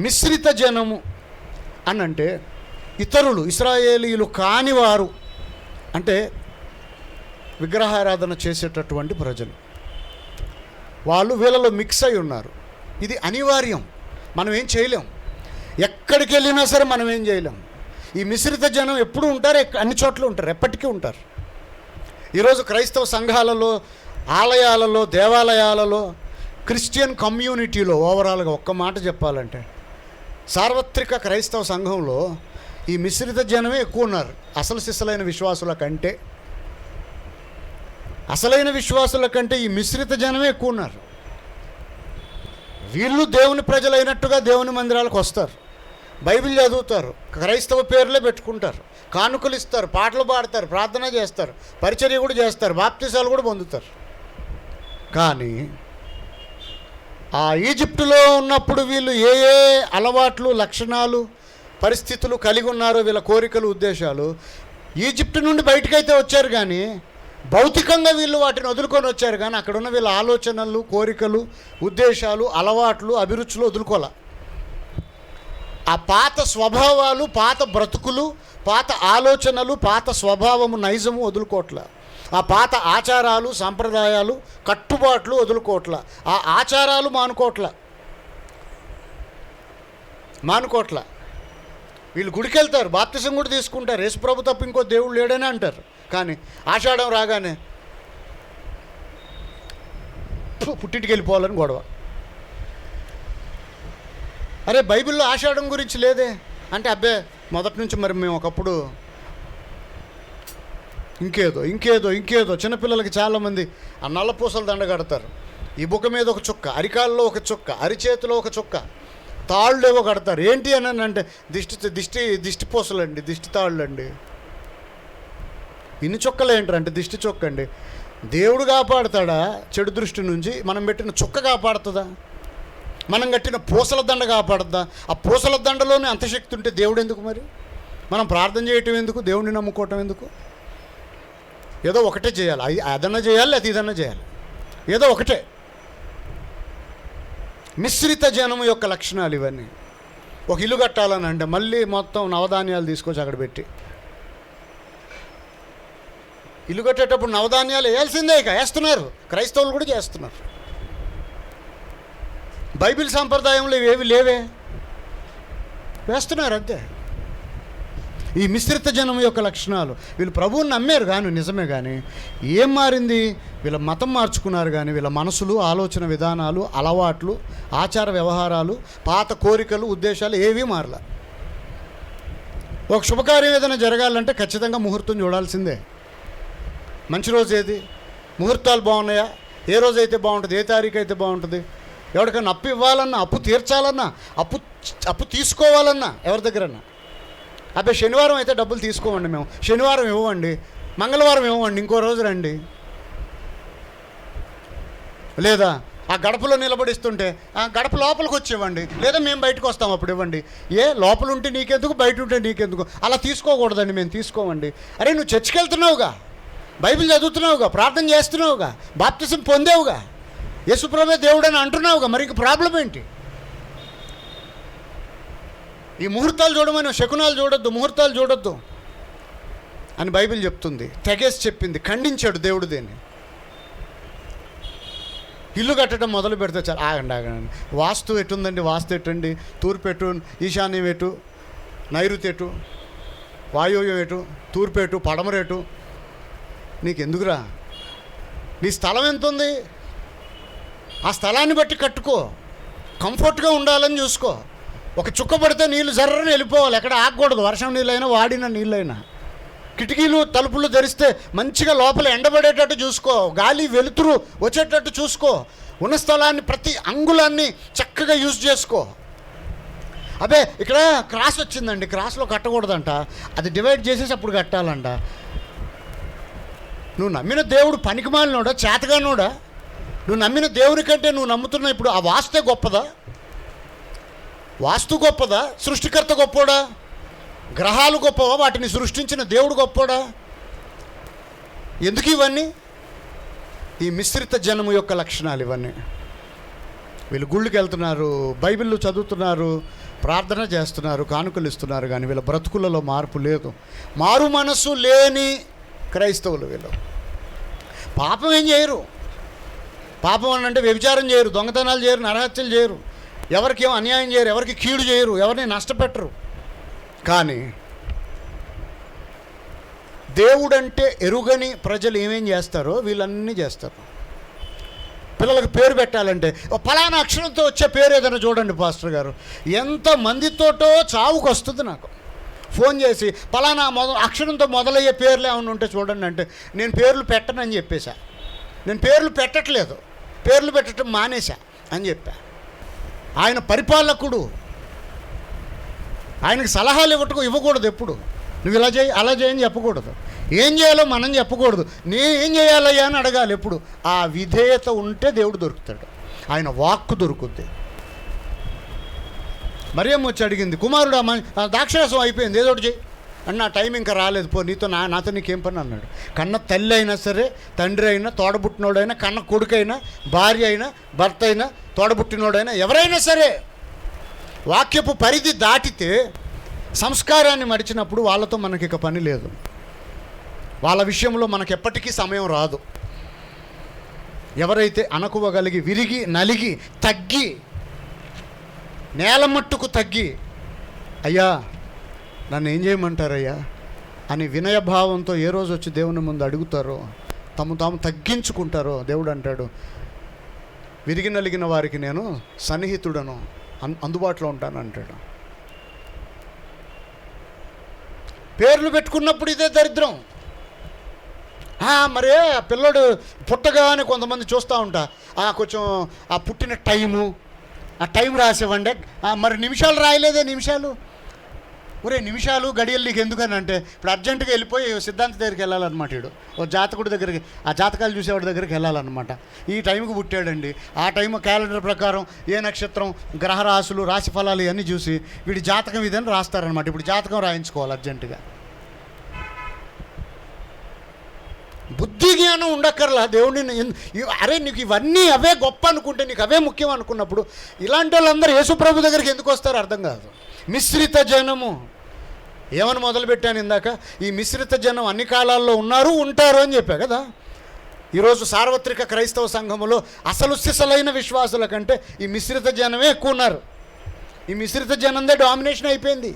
మిశ్రిత జనము అని అంటే ఇతరులు, ఇశ్రాయేలీయులు కానివారు, అంటే విగ్రహారాధన చేసేటటువంటి ప్రజలు, వాళ్ళు వీళ్ళలో మిక్స్ అయి ఉన్నారు. ఇది అనివార్యం, మనం ఏం చేయలేం. ఎక్కడికి వెళ్ళినా సరే మనం ఏం చేయలేం. ఈ మిశ్రిత జనం ఎప్పుడు ఉంటారు, అన్ని చోట్ల ఉంటారు, ఎప్పటికీ ఉంటారు. ఈరోజు క్రైస్తవ సంఘాలలో, ఆలయాలలో, దేవాలయాలలో, క్రిస్టియన్ కమ్యూనిటీలో ఓవరాల్గా ఒక్క మాట చెప్పాలంటే సార్వత్రిక క్రైస్తవ సంఘంలో ఈ మిశ్రిత జనమే ఎక్కువ ఉన్నారు. అసలు సిసలైన విశ్వాసుల కంటే, అసలైన విశ్వాసుల కంటే ఈ మిశ్రిత జనమే ఎక్కువ ఉన్నారు. వీళ్ళు దేవుని ప్రజలైనట్టుగా దేవుని మందిరాలకు వస్తారు, బైబిల్ చదువుతారు, క్రైస్తవ పేర్లే పెట్టుకుంటారు, కానుకలు ఇస్తారు, పాటలు పాడతారు, ప్రార్థన చేస్తారు, పరిచర్య కూడా చేస్తారు, బాప్తిసాలు కూడా పొందుతారు. కానీ ఆ ఈజిప్టులో ఉన్నప్పుడు వీళ్ళు ఏ ఏ అలవాట్లు, లక్షణాలు, పరిస్థితులు కలిగి ఉన్నారో, వీళ్ళ కోరికలు, ఉద్దేశాలు, ఈజిప్టు నుండి బయటకైతే వచ్చారు కానీ భౌతికంగా వీళ్ళు వాటిని వదులుకొని వచ్చారు. కానీ అక్కడ ఉన్న వీళ్ళ ఆలోచనలు, కోరికలు, ఉద్దేశాలు, అలవాట్లు, అభిరుచులు వదులుకోలే. ఆ పాత స్వభావాలు, పాత బ్రతుకులు, పాత ఆలోచనలు, పాత స్వభావము, నైజము వదులుకోవట్లే. ఆ పాత ఆచారాలు, సంప్రదాయాలు, కట్టుబాట్లు వదులుకోవట్ల. ఆ ఆచారాలు మానుకోట్ల. వీళ్ళు గుడికి వెళ్తారు, బాప్తిసం కూడా తీసుకుంటారు, యేసుప్రభు తప్ప ఇంకో దేవుడు లేడని అంటారు. కానీ ఆషాఢం రాగానే పుట్టింటికి వెళ్ళిపోవాలని గొడవ. అరే బైబిల్లో ఆషాఢం గురించి లేదే అంటే, అబ్బే మొదటి నుంచి మరి మేము ఒకప్పుడు ఇంకేదో చిన్నపిల్లలకి చాలామంది ఆ నల్లపూసలు దండ కడతారు. ఈ బుక్క మీద ఒక చుక్క, అరికాల్లో ఒక చుక్క, అరిచేతిలో ఒక చుక్క, తాళ్ళు ఏవో కడతారు. ఏంటి అని అంటే దిష్టి పూసలండి, దిష్టి తాళ్ళు అండి. ఇన్ని చుక్కలు ఏంటంటే దిష్టి చుక్క అండి. దేవుడు కాపాడుతాడా చెడు దృష్టి నుంచి? మనం పెట్టిన చుక్క కాపాడుతుందా? మనం కట్టిన పూసల దండ కాపాడుతుందా? ఆ పూసల దండలోనే అంత శక్తి ఉంటే దేవుడు ఎందుకు? మరి మనం ప్రార్థన చేయటం ఎందుకు? దేవుడిని నమ్ముకోవటం ఎందుకు? ఏదో ఒకటే చేయాలి, అదన్నా చేయాలి, అది ఇదన్నా చేయాలి, ఏదో ఒకటే. మిశ్రిత జనము యొక్క లక్షణాలు ఇవన్నీ. ఒక ఇల్లు కట్టాలని అంటే మళ్ళీ మొత్తం నవధాన్యాలు తీసుకొచ్చి అక్కడ పెట్టి, ఇల్లు కట్టేటప్పుడు నవధాన్యాలు వేయాల్సిందే, ఇక వేస్తున్నారు, క్రైస్తవులు కూడా చేస్తున్నారు. బైబిల్ సాంప్రదాయంలో ఇవేవి లేవే, వేస్తున్నారు అంతే. ఈ మిశ్రిత జనం యొక్క లక్షణాలు. వీళ్ళు ప్రభువుని నమ్మారు కానీ, నిజమే, కానీ ఏం మారింది? వీళ్ళ మతం మార్చుకున్నారు కానీ వీళ్ళ మనసులు, ఆలోచన విధానాలు, అలవాట్లు, ఆచార వ్యవహారాలు, పాత కోరికలు, ఉద్దేశాలు ఏవీ మారల. ఒక శుభకార్యం ఏదైనా జరగాలంటే ఖచ్చితంగా ముహూర్తం చూడాల్సిందే. మంచి రోజు ఏది? ముహూర్తాలు బాగున్నాయా? ఏ రోజు అయితే బాగుంటుంది? ఏ తారీఖు అయితే బాగుంటుంది? ఎవరికైనా అప్పు ఇవ్వాలన్నా, అప్పు తీర్చాలన్నా, అప్పు తీసుకోవాలన్నా ఎవరి దగ్గరన్నా, అబ్బాయి శనివారం అయితే డబ్బులు తీసుకోమండి, మేము శనివారం ఇవ్వండి, మంగళవారం ఇవ్వండి, ఇంకో రోజు రండి. లేదా ఆ గడపలో నిలబడిస్తుంటే ఆ గడప లోపలికి వచ్చి ఇవ్వండి, లేదా మేము బయటకు వస్తాం అప్పుడు ఇవ్వండి. లోపల ఉంటే నీకెందుకు, బయట ఉంటే నీకెందుకు? అలా తీసుకోకూడదండి, మేము తీసుకోమండి. అరే నువ్వు చర్చికి వెళ్తున్నావుగా, బైబిల్ చదువుతున్నావుగా, ప్రార్థన చేస్తున్నావుగా, బాప్తిసం పొందేవుగా, యేసుప్రభువే దేవుడని అంటున్నావుగా, మరి ఇంక ప్రాబ్లం ఏంటి? ఈ ముహూర్తాలు చూడమని, శకునాలు చూడొద్దు, ముహూర్తాలు చూడొద్దు అని బైబిల్ చెప్తుంది, తెగేసి చెప్పింది, ఖండించాడు దేవుడు దీన్ని. ఇల్లు కట్టడం మొదలు పెడితే చాలా ఆగండి, వాస్తు ఎటుందండి, వాస్తు ఎట్టండి, తూర్పు ఎటు, ఈశాన్యం ఎటు, నైరుతి ఎటు, వాయువ్యం ఎటు, తూర్పు ఎటు, పడమరేటు, నీకెందుకురా? నీ స్థలం ఎంత ఉంది, ఆ స్థలాన్ని బట్టి కట్టుకో, కంఫర్ట్గా ఉండాలని చూసుకో. ఒక చుక్క పడితే నీళ్ళు జర్రని వెళ్ళిపోవాలి, ఎక్కడ ఆగకూడదు. వర్షం నీళ్ళైనా, వాడిన నీళ్ళైనా. కిటికీలు, తలుపులు తెరిస్తే మంచిగా లోపల ఎండబడేటట్టు చూసుకో, గాలి వెలుతురు వచ్చేటట్టు చూసుకో. ఉన్న స్థలాన్ని, ప్రతి అంగుళాన్ని చక్కగా యూజ్ చేసుకో. అబ్బే ఇక్కడ క్రాస్ వచ్చిందండి, క్రాస్లో కట్టకూడదంట, అది డివైడ్ చేసేసి అప్పుడు కట్టాలంట. నువ్వు నమ్మిన దేవుడు పనికిమాలినోడా, చేతగానోడా? నువ్వు నమ్మిన దేవుని కంటే నువ్వు నమ్ముతున్న ఇప్పుడు ఆ వాస్తే గొప్పదా? వాస్తు గొప్పదా? సృష్టికర్త గొప్పోడా? గ్రహాలు గొప్పవా? వాటిని సృష్టించిన దేవుడు గొప్పోడా? ఎందుకు ఇవన్నీ? ఈ మిశ్రిత జనము యొక్క లక్షణాలు ఇవన్నీ. వీళ్ళు గుళ్ళకి వెళ్తున్నారు, బైబిల్ చదువుతున్నారు, ప్రార్థన చేస్తున్నారు, కానుకలు ఇస్తున్నారు, కానీ వీళ్ళ బ్రతుకులలో మార్పు లేదు. మారు మనస్సు లేని క్రైస్తవులు వీళ్ళు. పాపం ఏం చేయరు. పాపం అని అంటే వ్యభిచారం చేయరు, దొంగతనాలు చేయరు, నరహత్యలు చేయరు, ఎవరికి ఏం అన్యాయం చేయరు, ఎవరికి కీడు చేయరు, ఎవరిని నష్టపెట్టరు. కానీ దేవుడంటే ఎరుగని ప్రజలు ఏమేం చేస్తారో వీళ్ళన్నీ చేస్తారు. పిల్లలకు పేరు పెట్టాలంటే ఫలానా అక్షరంతో వచ్చే పేరు ఏదైనా చూడండి పాస్టర్ గారు, ఎంతమందితోటో చావుకు వస్తుంది. నాకు ఫోన్ చేసి ఫలానా అక్షరంతో మొదలయ్యే పేర్లు ఏమైనా ఉంటే చూడండి అంటే నేను పేర్లు పెట్టనని చెప్పేశా. నేను పేర్లు పెట్టట్లేదు, పేర్లు పెట్టడం మానేశా అని చెప్పా. ఆయన పరిపాలకుడు, ఆయనకు సలహాలు ఇవ్వకూడదు. ఎప్పుడు నువ్వు ఇలా చేయి అలా చేయని చెప్పకూడదు, ఏం చేయాలో మనం చెప్పకూడదు. ఏం చేయాలయ్యా అని అడగాలి. ఎప్పుడు ఆ విధేయత ఉంటే దేవుడు దొరుకుతాడు, ఆయన వాక్కు దొరుకుద్ది. మరియమ్మ వచ్చి అడిగింది, కుమారుడు ద్రాక్షరసం అయిపోయింది, ఏదోటి చేయి అని. నా టైం ఇంకా రాలేదు, పో నాతో నీకేం పని అన్నాడు. కన్న తల్లి అయినా సరే, తండ్రి అయినా, తోడబుట్టినోడైనా, కన్న కొడుకైనా, భార్య అయినా, భర్త అయినా, తోడబుట్టినోడైనా, ఎవరైనా సరే వాక్యపు పరిధి దాటితే, సంస్కారాన్ని మరిచినప్పుడు వాళ్ళతో మనకి ఇక పని లేదు. వాళ్ళ విషయంలో మనకు ఎప్పటికీ సమయం రాదు. ఎవరైతే అణకువగలిగి, విరిగి నలిగి, తగ్గి, నేలమట్టుకు తగ్గి, అయ్యా నన్ను ఏం చేయమంటారయ్యా అని వినయభావంతో ఏ రోజు వచ్చి దేవుని ముందు అడుగుతారో, తాము తగ్గించుకుంటారో, దేవుడు అంటాడు, విరిగి నలిగిన వారికి నేను సన్నిహితుడను, అందుబాటులో ఉంటాను అంటాడు. పేర్లు పెట్టుకున్నప్పుడు ఇదే దరిద్రం. మరే పిల్లడు పుట్టగానే కొంతమంది చూస్తూ ఉంటా, కొంచెం ఆ పుట్టిన ఆ టైం రాసేవండి. మరి నిమిషాలు రాయలేదే, నిమిషాలు నిమిషాలు గడియలు నీకు ఎందుకని అంటే, ఇప్పుడు అర్జెంటుగా వెళ్ళిపోయి సిద్ధాంత దగ్గరికి వెళ్ళాలన్నమాట. వీడు ఓ జాతకుడి దగ్గరికి, ఆ జాతకాలు చూసేవాడి దగ్గరికి వెళ్ళాలన్నమాట. ఈ టైంకి పుట్టాడండి, ఆ టైం క్యాలెండర్ ప్రకారం ఏ నక్షత్రం, గ్రహరాశులు, రాశి ఫలాలు ఇవన్నీ చూసి వీడి జాతకం ఇదని రాస్తారనమాట. ఇప్పుడు జాతకం రాయించుకోవాలి అర్జెంటుగా. బుద్ధి జ్ఞానం ఉండక్కర్లా దేవుడిని. అరే నీకు ఇవన్నీ అవే గొప్ప అనుకుంటే, నీకు అవే ముఖ్యం అనుకున్నప్పుడు ఇలాంటి వాళ్ళందరూ యేసుప్రభు దగ్గరికి ఎందుకు వస్తారో అర్థం కాదు. మిశ్రిత జనము ఏమని మొదలుపెట్టాను ఇందాక, ఈ మిశ్రిత జనం అన్ని కాలాల్లో ఉన్నారు, ఉంటారు అని చెప్పా కదా. ఈరోజు సార్వత్రిక క్రైస్తవ సంఘములో అసలు సిసలైన విశ్వాసుల కంటే ఈ మిశ్రిత జనమే ఎక్కువ ఉన్నారు. ఈ మిశ్రిత జనందే డామినేషన్ అయిపోయింది.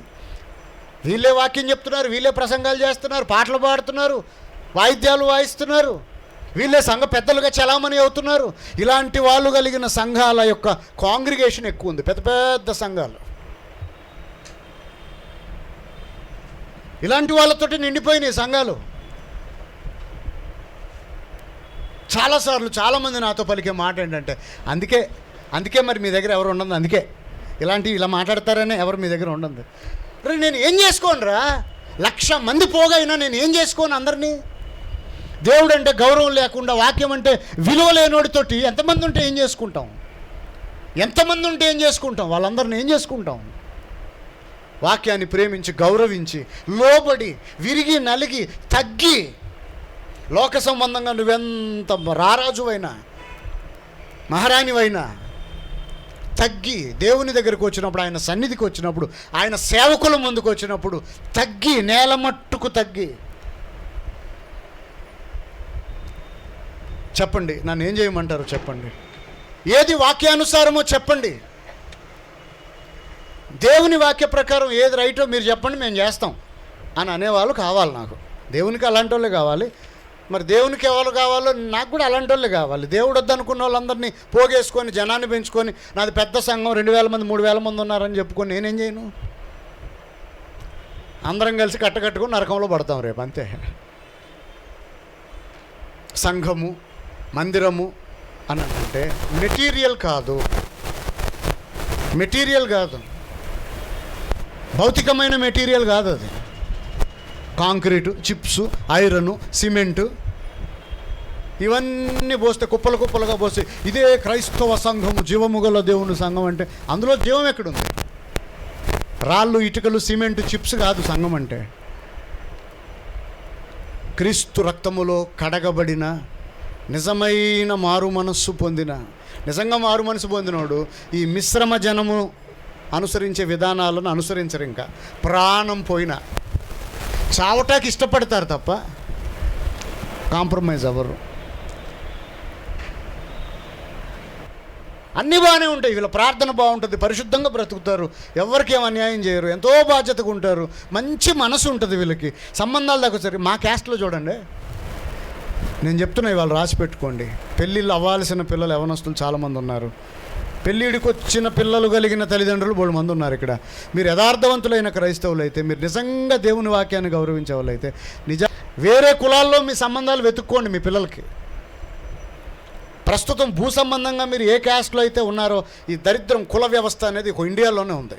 వీళ్ళే వాక్యం చెప్తున్నారు, వీళ్ళే ప్రసంగాలు చేస్తున్నారు, పాటలు పాడుతున్నారు, వాయిద్యాలు వాయిస్తున్నారు, వీళ్ళే సంఘ పెద్దలుగా చలామణి అవుతున్నారు. ఇలాంటి వాళ్ళు కలిగిన సంఘాల యొక్క కాంగ్రిగేషన్ ఎక్కువ ఉంది, పెద్ద పెద్ద సంఘాలు. ఇలాంటి వాళ్ళతోటి నిండిపోయినాయి సంఘాలు. చాలాసార్లు చాలామంది నాతో పలికే మాట ఏంటంటే, అందుకే మరి మీ దగ్గర ఎవరు ఉండదు, అందుకే ఇలా మాట్లాడతారనే ఎవరు మీ దగ్గర ఉండదు. రే నేను ఏం చేసుకోనురా, 1,00,000 మంది పోగైనా నేను ఏం చేసుకోను అందరినీ. దేవుడు అంటే గౌరవం లేకుండా, వాక్యం అంటే విలువ లేనోడితోటి ఎంతమంది ఉంటే ఏం చేసుకుంటాం, వాళ్ళందరిని ఏం చేసుకుంటాం. వాక్యాన్ని ప్రేమించి, గౌరవించి, లోబడి, విరిగి నలిగి, తగ్గి, లోక సంబంధంగా నువ్వెంత రారాజువైనా, మహారాణివైనా తగ్గి, దేవుని దగ్గరికి వచ్చినప్పుడు, ఆయన సన్నిధికి వచ్చినప్పుడు, ఆయన సేవకుల ముందుకు వచ్చినప్పుడు తగ్గి, నేలమట్టుకు తగ్గి చెప్పండి, నన్ను ఏం చేయమంటారో చెప్పండి, ఏది వాక్యానుసారమో చెప్పండి, దేవుని వాక్య ప్రకారం ఏది రైటో మీరు చెప్పండి, మేము చేస్తాం అని అనేవాళ్ళు కావాలి నాకు. దేవునికి అలాంటి వాళ్ళే కావాలి. మరి దేవునికి ఎవరు కావాలో నాకు కూడా అలాంటి వాళ్ళే కావాలి. దేవుడు వద్దనుకున్న వాళ్ళందరినీ పోగేసుకొని, జనాన్ని పెంచుకొని, నాది పెద్ద సంఘం 2,000 మంది 3,000 మంది ఉన్నారని చెప్పుకొని నేనేం చేయను? అందరం కలిసి కట్టకట్టుకొని నరకంలో పడతాం రేపు, అంతే. సంఘము, మందిరము అని అంటే మెటీరియల్ కాదు, భౌతికమైన మెటీరియల్ కాదు అది. కాంక్రీటు, చిప్స్, ఐరను, సిమెంటు ఇవన్నీ పోస్తే కుప్పలుగా పోస్తే ఇదే క్రైస్తవ సంఘము, జీవముగల దేవుని సంఘం అంటే అందులో జీవం ఎక్కడుంది? రాళ్ళు, ఇటుకలు, సిమెంటు, చిప్స్ కాదు సంఘం అంటే. క్రీస్తు రక్తములో కడగబడిన, నిజమైన మారు మనస్సు పొందిన, నిజంగా మారు మనసు పొందినోడు ఈ మిశ్రమ జనము అనుసరించే విధానాలను అనుసరించరు. ఇంకా ప్రాణం పోయినా చావటానికి ఇష్టపడతారు తప్ప కాంప్రమైజ్ అవ్వరు. అన్నీ బాగానే ఉంటాయి, వీళ్ళ ప్రార్థన బాగుంటుంది, పరిశుద్ధంగా బ్రతుకుతారు, ఎవరికి ఏం అన్యాయం చేయరు, ఎంతో బాధ్యతగా ఉంటారు, మంచి మనసు ఉంటుంది వీళ్ళకి. సంబంధాలు దగ్గర మా క్యాస్ట్లో చూడండి, నేను చెప్తున్నా ఇవాళ రాసి పెట్టుకోండి, పెళ్ళిళ్ళు అవ్వాల్సిన పిల్లలు యవనస్తులు చాలామంది ఉన్నారు, పెళ్ళిడికి వచ్చిన పిల్లలు కలిగిన తల్లిదండ్రులు బోడు మంది ఉన్నారు ఇక్కడ. మీరు యథార్థవంతులైన క్రైస్తవులు అయితే, మీరు నిజంగా దేవుని వాక్యాన్ని గౌరవించే వాళ్ళు అయితే వేరే కులాల్లో మీ సంబంధాలు వెతుక్కోండి మీ పిల్లలకి. ప్రస్తుతం భూ సంబంధంగా మీరు ఏ క్యాస్ట్లో అయితే ఉన్నారో ఈ దరిద్రం కుల వ్యవస్థ అనేది ఒక ఇండియాలోనే ఉంది.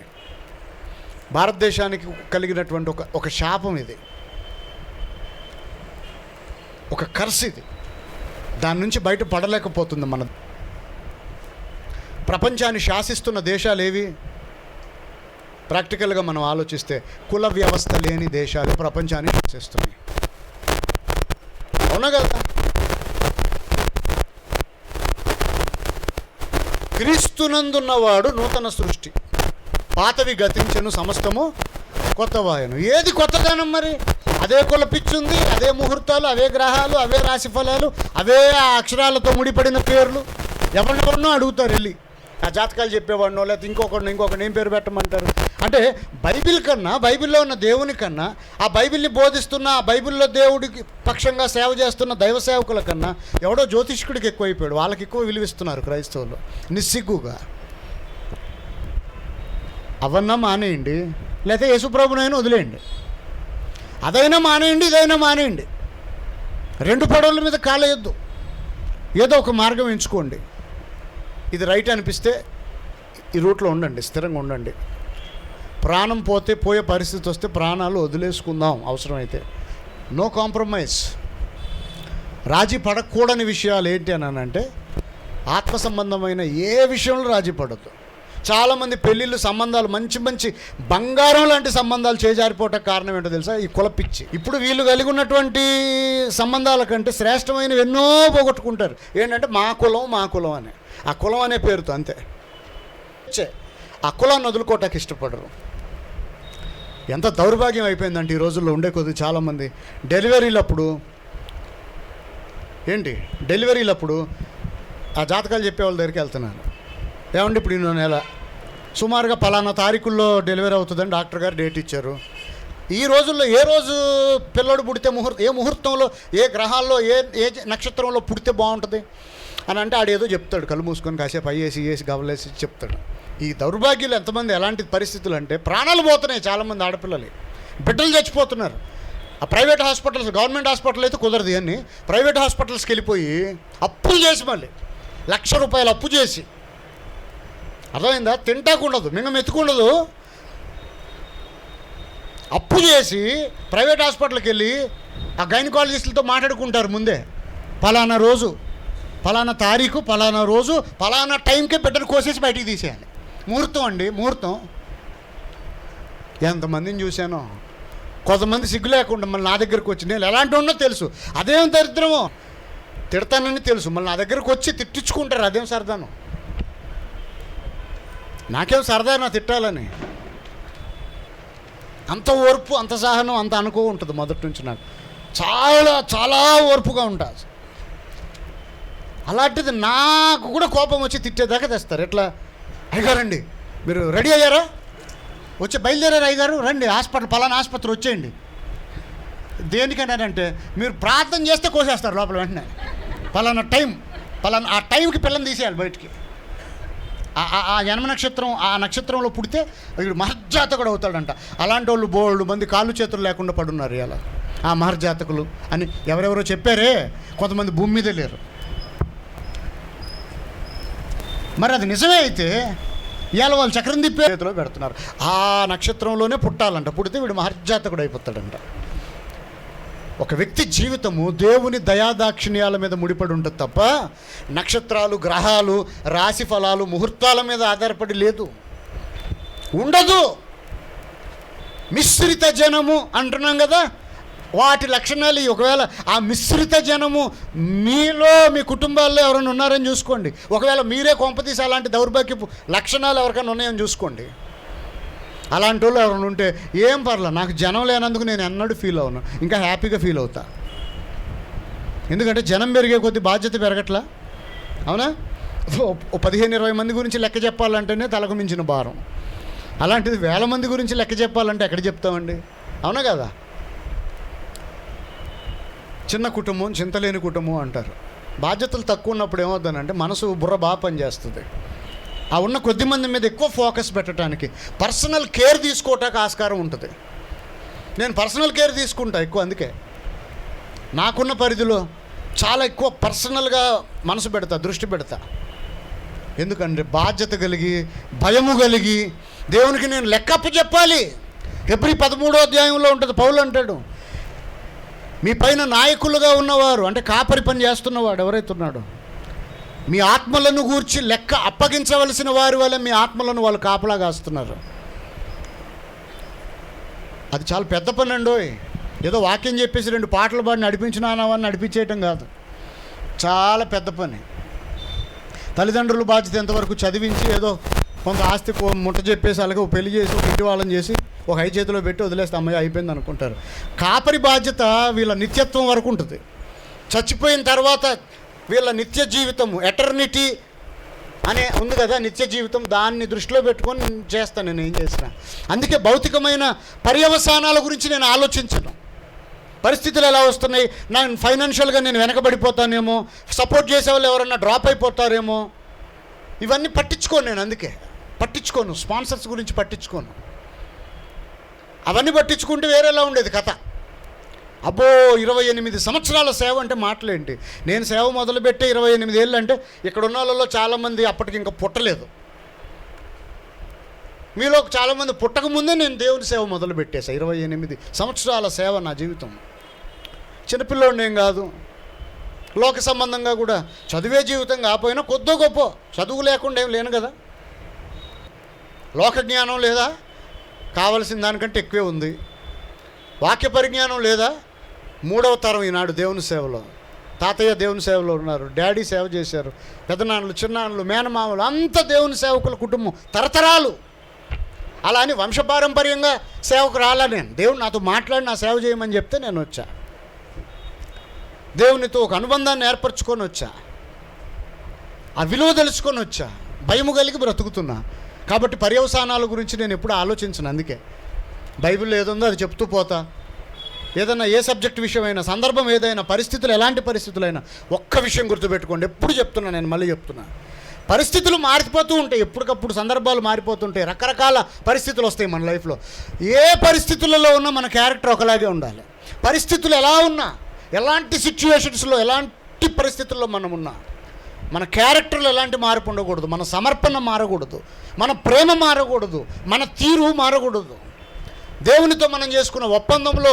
భారతదేశానికి కలిగినటువంటి ఒక శాపం ఇది, ఒక కర్స్ ఇది. దాని నుంచి బయట పడలేకపోతుంది మన. ప్రపంచాన్ని శాసిస్తున్న దేశాలు ఏవి? ప్రాక్టికల్గా మనం ఆలోచిస్తే కుల వ్యవస్థ లేని దేశాలు ప్రపంచాన్ని శాసిస్తున్నాయి. అవునా కదా? క్రీస్తునందున్నవాడు నూతన సృష్టి, పాతవి గతించెను, సమస్తము కొత్తవాయను. ఏది కొత్తదనం మరి? అదే కుల పిచ్చుంది, అదే ముహూర్తాలు, అవే గ్రహాలు, అవే రాశి ఫలాలు, అవే అక్షరాలతో ముడిపడిన పేర్లు. ఎవరినో అడుగుతారు వెళ్ళి, ఆ జాతకాలు చెప్పేవాడినో లేకపోతే ఇంకొకరిని ఏం పేరు పెట్టమంటారు. అంటే బైబిల్ కన్నా, బైబిల్లో ఉన్న దేవుని కన్నా, ఆ బైబిల్ని బోధిస్తున్న, ఆ బైబిల్లో దేవుడికి పక్షంగా సేవ చేస్తున్న దైవ సేవకుల కన్నా ఎవడో జ్యోతిష్కుడికి ఎక్కువైపోయాడు. వాళ్ళకి ఎక్కువ విలువిస్తున్నారు క్రైస్తవులు నిస్సిగ్గుగా. అవన్నా మానేయండి, లేకపోతే యేసుప్రభునైనా వదిలేయండి. అదైనా మానేయండి, ఇదైనా మానేయండి. రెండు పడవల మీద కాలేయొద్దు. ఏదో ఒక మార్గం ఎంచుకోండి. ఇది రైట్ అనిపిస్తే ఈ రూట్లో ఉండండి, స్థిరంగా ఉండండి. ప్రాణం పోయే పరిస్థితి వస్తే ప్రాణాలు వదిలేసుకుందాం అవసరమైతే. No compromise. రాజీ పడకూడని విషయాలు ఏంటి అని అంటే ఆత్మ సంబంధమైన ఏ విషయంలో రాజీ పడద్దు. చాలామంది పెళ్ళిళ్ళు, సంబంధాలు మంచి బంగారం లాంటి సంబంధాలు చేజారిపోవటానికి కారణం ఏంటో తెలుసా? ఈ కులపిచ్చి. ఇప్పుడు వీళ్ళు కలిగి ఉన్నటువంటి సంబంధాల కంటే శ్రేష్టమైన ఎన్నో పోగొట్టుకుంటారు. ఏంటంటే మా కులం అని, ఆ కులం అనే పేరుతో అంతే. ఆ కులాన్ని వదులుకోవటానికి ఇష్టపడరు. ఎంత దౌర్భాగ్యం అయిపోయిందంటే ఈ రోజుల్లో ఉండే కొద్ది చాలామంది డెలివరీలప్పుడు ఆ జాతకాలు చెప్పే వాళ్ళ దగ్గరికి వెళ్తున్నాను. ఏమండి ఇప్పుడు ఈ నెల సుమారుగా పలానా తారీఖుల్లో డెలివరీ అవుతుందని డాక్టర్ గారు డేట్ ఇచ్చారు. ఈ రోజుల్లో ఏ రోజు పిల్లడు పుడితే ఏ ముహూర్తంలో, ఏ గ్రహాల్లో, ఏ నక్షత్రంలో పుడితే బాగుంటుంది అని అంటే ఆడేదో చెప్తాడు, కళ్ళు మూసుకొని కాసేపు అయ్యేసి గవలేసి చెప్తాడు. ఈ దౌర్భాగ్యులు ఎంతమంది ఎలాంటి పరిస్థితులు అంటే ప్రాణాలు పోతున్నాయి. చాలామంది ఆడపిల్లలు, బిడ్డలు చచ్చిపోతున్నారు. ఆ ప్రైవేట్ హాస్పిటల్స్, గవర్నమెంట్ హాస్పిటల్ అయితే కుదరదు అని ప్రైవేట్ హాస్పిటల్స్కి వెళ్ళిపోయి అప్పులు చేసి, మళ్ళీ ₹1,00,000 అప్పు చేసి, అర్థమైందా? తింటాకుండదు, మింగ మెత్తుకుండదు, అప్పు చేసి ప్రైవేట్ హాస్పిటల్కి వెళ్ళి ఆ గైనకాలజిస్టులతో మాట్లాడుకుంటారు ముందే. పలానా రోజు, పలానా తారీఖు, పలానా రోజు, పలానా టైంకే బిడ్డను కోసేసి బయటికి తీసేయాలి. ముహూర్తం అండి, ముహూర్తం. ఎంతమందిని చూశానో. కొంతమంది సిగ్గు లేకుండా మళ్ళీ నా దగ్గరకు వచ్చి, నేను ఎలాంటి ఉన్నో తెలుసు, అదేం దరిద్రమో, తిడతానని తెలుసు, మళ్ళీ నా దగ్గరకు వచ్చి తిట్టించుకుంటారు. అదేం సరదాను? నాకేం సరదా నా తిట్టాలని? అంత ఓర్పు, అంత సహనం, అంత అనుకో ఉంటుంది మొదటి నుంచి నాకు. చాలా ఓర్పుగా ఉంటుంది. అలాంటిది నాకు కూడా కోపం వచ్చి తిట్టేదాకా తెస్తారు. ఎట్లా? అయ్యగారండి మీరు రెడీ అయ్యారా? వచ్చి బయలుదేరారు అయ్యగారు, రండి హాస్పిటల్, పలానా ఆసుపత్రి వచ్చేయండి. దేనికన్నారంటే మీరు ప్రార్థన చేస్తే కోసేస్తారు లోపల వెంటనే. పలానా టైం, ఆ టైంకి పిల్లని తీసేయాలి బయటికి. ఆ జన్మ నక్షత్రం, ఆ నక్షత్రంలో పుడితే వీడు మహర్జాతకుడు అవుతాడంట. అలాంటి వాళ్ళు బోళ్ళు మంది కాళ్ళు చేతులు లేకుండా పడున్నారు ఇలా, ఆ మహర్జాతకులు అని ఎవరెవరో చెప్పారే. కొంతమంది భూమి మీదే లేరు. మరి అది నిజమే అయితే ఇవాళ వాళ్ళు చక్రం తిప్పే చేతిలో పెడుతున్నారు. ఆ నక్షత్రంలోనే పుట్టాలంట, పుడితే వీడు మహర్జాతకుడు అయిపోతాడంట. ఒక వ్యక్తి జీవితము దేవుని దయాదాక్షిణ్యాల మీద ముడిపడి ఉంటుంది తప్ప నక్షత్రాలు, గ్రహాలు, రాశి ఫలాలు, ముహూర్తాల మీద ఆధారపడి లేదు, ఉండదు. మిశ్రిత జనము అంటున్నాం కదా, వాటి లక్షణాలు ఒకవేళ ఆ మిశ్రిత జనము మీలో మీ కుటుంబాల్లో ఎవరైనా ఉన్నారని చూసుకోండి. ఒకవేళ మీరే కొంపతీసి అలాంటి దౌర్భాగ్యపు లక్షణాలు ఎవరికైనా ఉన్నాయని చూసుకోండి. అలాంటి వాళ్ళు ఎవరైనా ఉంటే ఏం పర్లేదు, నాకు జనం లేనందుకు నేను ఎన్నడూ ఫీల్ అవును, ఇంకా హ్యాపీగా ఫీల్ అవుతా. ఎందుకంటే జనం పెరిగే కొద్ది బాధ్యత పెరగట్లా, అవునా? 15-20 మంది గురించి లెక్క చెప్పాలంటేనే తలకు మించిన భారం. అలాంటిది 1000 మంది గురించి లెక్క చెప్పాలంటే ఎక్కడ చెప్తామండి, అవునా కదా? చిన్న కుటుంబం చింతలేని కుటుంబం అంటారు. బాధ్యతలు తక్కువ ఉన్నప్పుడు ఏమవుతుందంటే మనసు బుర్ర బాగా పనిచేస్తుంది. ఆ ఉన్న కొద్ది మంది మీద ఎక్కువ ఫోకస్ పెట్టడానికి, పర్సనల్ కేర్ తీసుకోవటానికి ఆస్కారం ఉంటుంది. నేను పర్సనల్ కేర్ తీసుకుంటా ఎక్కువ, అందుకే నాకున్న పరిధిలో చాలా ఎక్కువ పర్సనల్గా మనసు పెడతా, దృష్టి పెడతా. ఎందుకంటే బాధ్యత కలిగి, భయము కలిగి, దేవునికి నేను లెక్కప్పు చెప్పాలి. హెబ్రీ 13వ అధ్యాయంలో ఉంటుంది, పౌలు అంటాడు, మీ పైన నాయకులుగా ఉన్నవారు, అంటే కాపరి పని చేస్తున్నవాడు ఎవరైతే ఉన్నాడో, మీ ఆత్మలను గూర్చి లెక్క అప్పగించవలసిన వారి వల్ల మీ ఆత్మలను వాళ్ళు కాపలా కాస్తున్నారు. అది చాలా పెద్ద పని అండోయ్. ఏదో వాక్యం చెప్పేసి 2 పాటలు పాడి నడిపించినానవని నడిపించేయటం కాదు, చాలా పెద్ద పని. తల్లిదండ్రుల బాధ్యత ఎంతవరకు చదివించి ఏదో కొంత ఆస్తి ముట్ట చెప్పేసి అలాగే పెళ్లి చేసి ఇంటి వాళ్ళని చేసి ఒక 5 చేతిలో పెట్టి వదిలేస్తే అమ్మాయి అయిపోయింది అనుకుంటారు. కాపరి బాధ్యత వీళ్ళ నిత్యత్వం వరకు ఉంటుంది. చచ్చిపోయిన తర్వాత వీళ్ళ నిత్య జీవితము, ఎటర్నిటీ అనే ఉంది కదా, నిత్య జీవితం, దాన్ని దృష్టిలో పెట్టుకొని చేస్తాను నేను ఏం చేసిన. అందుకే భౌతికమైన పర్యవసానాల గురించి నేను ఆలోచించను. పరిస్థితులు ఎలా వస్తున్నాయి, నేను ఫైనాన్షియల్గా నేను వెనకబడిపోతానేమో, సపోర్ట్ చేసే వాళ్ళు ఎవరన్నా డ్రాప్ అయిపోతారేమో, ఇవన్నీ పట్టించుకోను నేను. అందుకే పట్టించుకోను, స్పాన్సర్స్ గురించి పట్టించుకోను. అవన్నీ పట్టించుకుంటే వేరేలా ఉండేది కథ. అబ్బో 28 సంవత్సరాల సేవ అంటే మాటలేంటి. నేను సేవ మొదలుపెట్టే 28 ఏళ్ళు అంటే ఇక్కడ ఉన్న వాళ్ళలో చాలామంది అప్పటికి ఇంకా పుట్టలేదు. మీలో చాలామంది పుట్టకముందే నేను దేవుని సేవ మొదలు పెట్టేసా. 28 సంవత్సరాల సేవ నా జీవితం. చిన్నపిల్లోడిని ఏం కాదు, లోక సంబంధంగా కూడా చదివే జీవితం కాకపోయినా కొద్దో గొప్ప చదువు లేకుండా ఏం లేను కదా. లోక జ్ఞానం లేదా, కావలసిన దానికంటే ఎక్కువే ఉంది. వాక్య పరిజ్ఞానం లేదా, 3వ తరం ఈనాడు దేవుని సేవలో. తాతయ్య దేవుని సేవలో ఉన్నారు, డాడీ సేవ చేశారు, పెదనాన్నలు, చిన్నాన్నలు, మేనమామలు, అంత దేవుని సేవకుల కుటుంబం తరతరాలు. అలా అని వంశపారంపర్యంగా సేవకు రాలా నేను. దేవుడు నాతో మాట్లాడి నా సేవ చేయమని చెప్తే నేను వచ్చా. దేవునితో ఒక అనుబంధాన్ని ఏర్పరచుకొని వచ్చా, ఆ విలువ తెలుసుకొని వచ్చా, భయము కలిగి బ్రతుకుతున్నా. కాబట్టి పర్యవసానాల గురించి నేను ఎప్పుడు ఆలోచించను. అందుకే బైబిల్లో ఏదుందో అది చెప్తూ పోతా. ఏదైనా ఏ సబ్జెక్ట్ విషయమైనా, సందర్భం ఏదైనా, పరిస్థితులు ఎలాంటి పరిస్థితులైనా ఒక్క విషయం గుర్తుపెట్టుకోండి, ఎప్పుడు చెప్తున్నా నేను, మళ్ళీ చెప్తున్నా. పరిస్థితులు మారిపోతూ ఉంటాయి, ఎప్పటికప్పుడు సందర్భాలు మారిపోతుంటాయి, రకరకాల పరిస్థితులు వస్తాయి మన లైఫ్లో. ఏ పరిస్థితులలో ఉన్నా మన క్యారెక్టర్ ఒకలాగే ఉండాలి. పరిస్థితులు ఎలా ఉన్నా, ఎలాంటి సిచ్యువేషన్స్లో, ఎలాంటి పరిస్థితుల్లో మనం ఉన్నా, మన క్యారెక్టర్లో ఎలాంటి మార్పు ఉండకూడదు, మన సమర్పణ మారకూడదు, మన ప్రేమ మారకూడదు, మన తీరు మారకూడదు. దేవునితో మనం చేసుకున్న ఒప్పందంలో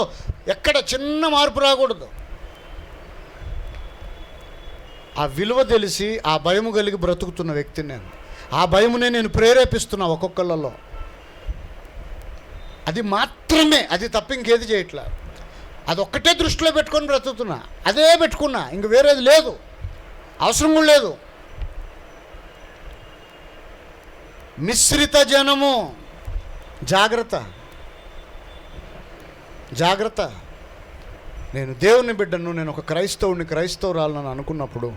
ఎక్కడ చిన్న మార్పు రాకూడదు. ఆ విలువ తెలిసి ఆ భయము కలిగి బ్రతుకుతున్న వ్యక్తిని నేను. ఆ భయమునే నేను ప్రేరేపిస్తున్నా ఒక్కొక్కళ్ళలో. అది మాత్రమే, అది తప్ప ఇంకేది చేయట్లా. అదొక్కటే దృష్టిలో పెట్టుకొని బ్రతుకుతున్నా, అదే పెట్టుకున్నా, ఇంక వేరేది లేదు, అవసరం కూడా లేదు. మిశ్రిత జనము, జాగ్రత్త జాగ్రత్త. నేను దేవుని బిడ్డను, నేను ఒక క్రైస్తవుని, క్రైస్తవురాలను అనుకున్నప్పుడు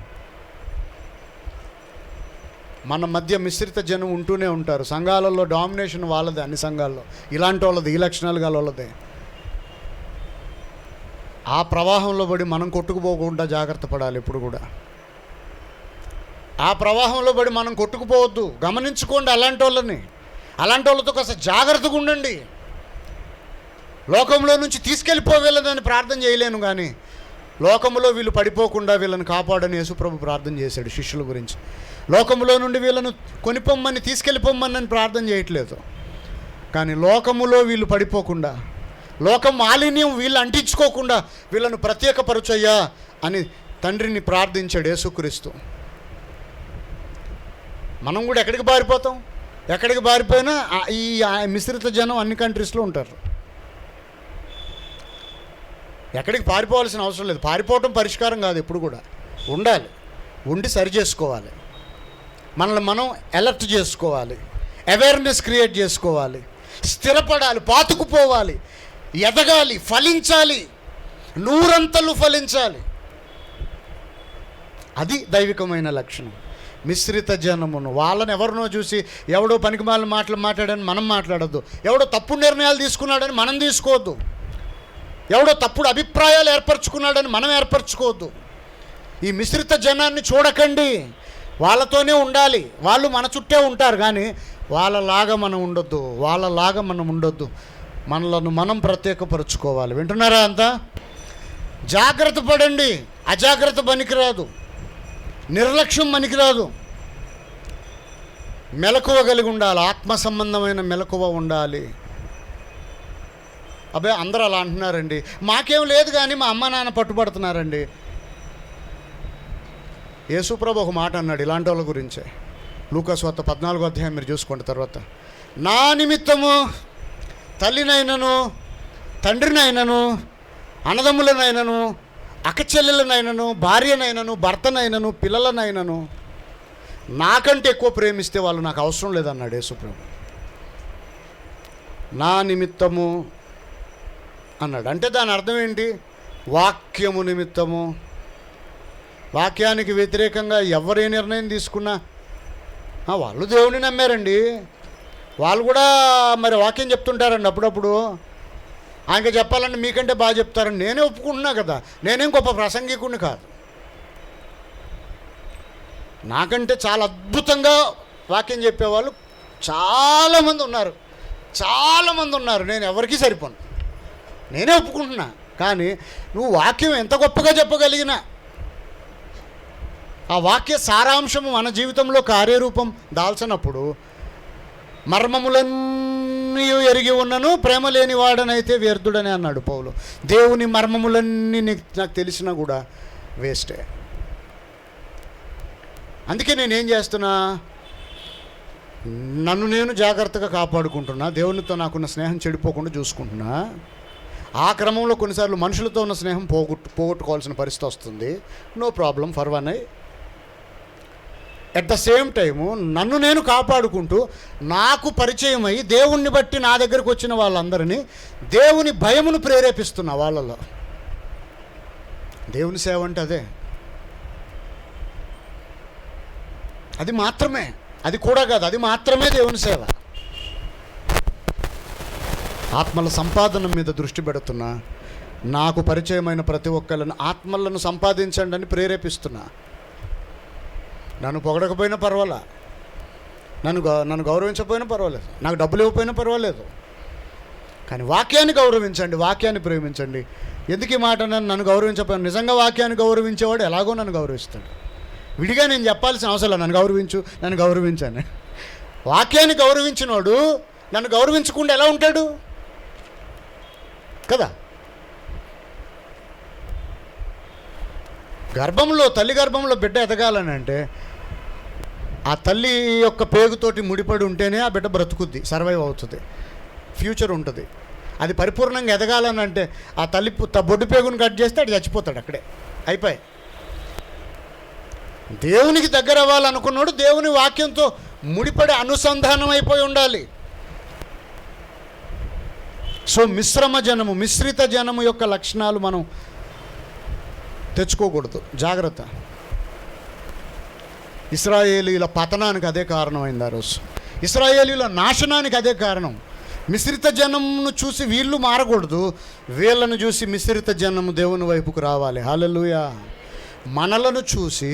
మన మధ్య మిశ్రిత జనం ఉంటూనే ఉంటారు. సంఘాలలో డామినేషన్ వాళ్ళదే, అన్ని సంఘాల్లో ఇలాంటి వాళ్ళది, ఈ లక్షణాలు గల వాళ్ళదే. ఆ ప్రవాహంలో పడి మనం కొట్టుకుపోకుండా జాగ్రత్త పడాలి ఎప్పుడు కూడా. ఆ ప్రవాహంలో పడి మనం కొట్టుకుపోవద్దు, గమనించుకోండి అలాంటి వాళ్ళతో కాస్త జాగ్రత్తగా ఉండండి. లోకంలో నుంచి తీసుకెళ్ళిపోవేళ్ళదని ప్రార్థన చేయలేను, కానీ లోకంలో వీళ్ళు పడిపోకుండా వీళ్ళని కాపాడని యేసుప్రభు ప్రార్థన చేశాడు శిష్యుల గురించి. లోకములో నుండి వీళ్ళను కొనిపోమ్మని, తీసుకెళ్ళిపోమ్మని ప్రార్థన చేయట్లేదు, కానీ లోకములో వీళ్ళు పడిపోకుండా, లోకం మాలిన్యం వీళ్ళు అంటించుకోకుండా వీళ్ళను ప్రత్యేకపరచయ్యా అని తండ్రిని ప్రార్థించాడు యేసుక్రీస్తు. మనం కూడా ఎక్కడికి పారిపోతాం? ఎక్కడికి పారిపోయినా ఈ మిశ్రిత జనం అన్ని కంట్రీస్లో ఉంటారు. ఎక్కడికి పారిపోవాల్సిన అవసరం లేదు. పారిపోవటం పరిష్కారం కాదు, ఎప్పుడు కూడా ఉండాలి, ఉండి సరి చేసుకోవాలి, మనల్ని మనం అలర్ట్ చేసుకోవాలి, అవేర్నెస్ క్రియేట్ చేసుకోవాలి, స్థిరపడాలి, పాతుకుపోవాలి, ఎదగాలి, ఫలించాలి, నూరంతలు ఫలించాలి. అది దైవికమైన లక్షణం. మిశ్రిత జనమును, వాళ్ళని ఎవరినో చూసి ఎవడో పనికిమాలిన మాటలు మాట్లాడని మనం మాట్లాడొద్దు, ఎవడో తప్పుడు నిర్ణయాలు తీసుకున్నాడని మనం తీసుకోవద్దు, ఎవడో తప్పుడు అభిప్రాయాలు ఏర్పరచుకున్నాడని మనం ఏర్పరచుకోవద్దు. ఈ మిశ్రిత జనాన్ని చూడకండి, వాళ్ళతోనే ఉండాలి. వాళ్ళు మన చుట్టే ఉంటారు, కానీ వాళ్ళలాగా మనం ఉండొద్దు, వాళ్ళలాగా మనం ఉండొద్దు. మనలను మనం ప్రత్యేకపరుచుకోవాలి. వింటున్నారా అంతా? జాగ్రత్త పడండి. అజాగ్రత్త పనికిరాదు, నిర్లక్ష్యం పనికిరాదు. మెలకువ కలిగి ఉండాలి, ఆత్మ సంబంధమైన మెలకువ ఉండాలి. అబ్బాయి అందరూ అలా అంటున్నారండి, మాకేం లేదు కానీ మా అమ్మ నాన్న పట్టుబడుతున్నారండి. యేసుప్రభు ఒక మాట అన్నాడు ఇలాంటి వాళ్ళ గురించే. లూకాసు వార్త 14వ అధ్యాయం మీరు చూసుకోండి. తర్వాత, నా నిమిత్తము తల్లినైనను తండ్రినైనను అన్నదమ్ములనైనను అక్కచెల్లెలనైనను భార్యనైనను భర్తనైనను పిల్లలనైనను నాకంటే ఎక్కువ ప్రేమిస్తే వాళ్ళు నాకు అవసరం లేదన్నాడు యేసుప్రభు. నా నిమిత్తము అన్నాడు అంటే దాని అర్థం ఏంటి? వాక్యము నిమిత్తము. వాక్యానికి వ్యతిరేకంగా ఎవరే నిర్ణయం తీసుకున్నా వాళ్ళు దేవుని నమ్మారండి, వాళ్ళు కూడా మరి వాక్యం చెప్తుంటారండి అప్పుడప్పుడు. ఆయనకి చెప్పాలంటే మీకంటే బాగా చెప్తారని నేనే ఒప్పుకుంటున్నా కదా, నేనేం గొప్ప ప్రసంగికుడిని కాదు. నాకంటే చాలా అద్భుతంగా వాక్యం చెప్పేవాళ్ళు చాలామంది ఉన్నారు. నేను ఎవరికీ సరిపోను, నేనే ఒప్పుకుంటున్నా. కానీ నువ్వు వాక్యం ఎంత గొప్పగా చెప్పగలిగినా ఆ వాక్య సారాంశము మన జీవితంలో కార్యరూపం దాల్చినప్పుడు, మర్మములన్నీ ఎరిగి ఉన్నను ప్రేమ లేనివాడనైతే వ్యర్థుడని అన్నాడు పౌలు. దేవుని మర్మములన్నీ నాకు తెలిసినా కూడా వేస్టే. అందుకే నేనేం చేస్తున్నా, నన్ను నేను జాగ్రత్తగా కాపాడుకుంటున్నా, దేవునితో నాకున్న స్నేహం చెడిపోకుండా చూసుకుంటున్నా. ఆ క్రమంలో కొన్నిసార్లు మనుషులతో ఉన్న స్నేహం పోగొట్టుకోవాల్సిన పరిస్థితి వస్తుంది. No problem, for one I. At the same time నన్ను నేను కాపాడుకుంటూ నాకు పరిచయం అయ్యి దేవుణ్ణి బట్టి నా దగ్గరకు వచ్చిన వాళ్ళందరినీ దేవుని భయమును ప్రేరేపిస్తున్నా వాళ్ళలో. దేవుని సేవ అంటే అదే, అది మాత్రమే, అది కూడా కాదు, అది మాత్రమే దేవుని సేవ. ఆత్మల సంపాదన మీద దృష్టి పెడుతున్నా, నాకు పరిచయమైన ప్రతి ఒక్కళ్ళను ఆత్మలను సంపాదించండి అని ప్రేరేపిస్తున్నా. నన్ను పొగడకపోయినా పర్వాలా, నన్ను గౌరవించకపోయినా పర్వాలేదు, నాకు డబ్బులు ఇవ్వకపోయినా పర్వాలేదు, కానీ వాక్యాన్ని గౌరవించండి, వాక్యాన్ని ప్రేమించండి. ఎందుకు ఈ మాట? నన్ను గౌరవించకపోయినా నిజంగా వాక్యాన్ని గౌరవించేవాడు ఎలాగో నన్ను గౌరవిస్తాడు. విడిగా నేను చెప్పాల్సిన అవసరం లేదు, నన్ను గౌరవించాను. వాక్యాన్ని గౌరవించినోడు నన్ను గౌరవించకుండా ఎలా ఉంటాడు కదా? తల్లి గర్భంలో బిడ్డ ఎదగాలని అంటే ఆ తల్లి యొక్క పేగుతోటి ముడిపడి ఉంటేనే ఆ బిడ్డ బ్రతుకుద్ది, సర్వైవ్ అవుతుంది, ఫ్యూచర్ ఉంటుంది. అది పరిపూర్ణంగా ఎదగాలని అంటే ఆ తల్లి బొడ్డు పేగును కట్ చేస్తే అది చచ్చిపోతాడు, అక్కడే అయిపోయి. దేవునికి దగ్గర అవ్వాలనుకున్నాడు దేవుని వాక్యంతో ముడిపడి అనుసంధానం అయిపోయి ఉండాలి. సో మిశ్రిత జనము యొక్క లక్షణాలు మనం తెచ్చుకోకూడదు, జాగ్రత్త. ఇశ్రాయేలీల పతనానికి అదే కారణమైంది ఆ రోజు, ఇశ్రాయేలీల నాశనానికి అదే కారణం. మిశ్రిత జనమును చూసి వీళ్ళు మారకూడదు, వీళ్ళను చూసి మిశ్రిత జనము దేవుని వైపుకు రావాలి. హల్లెలూయా. మనలను చూసి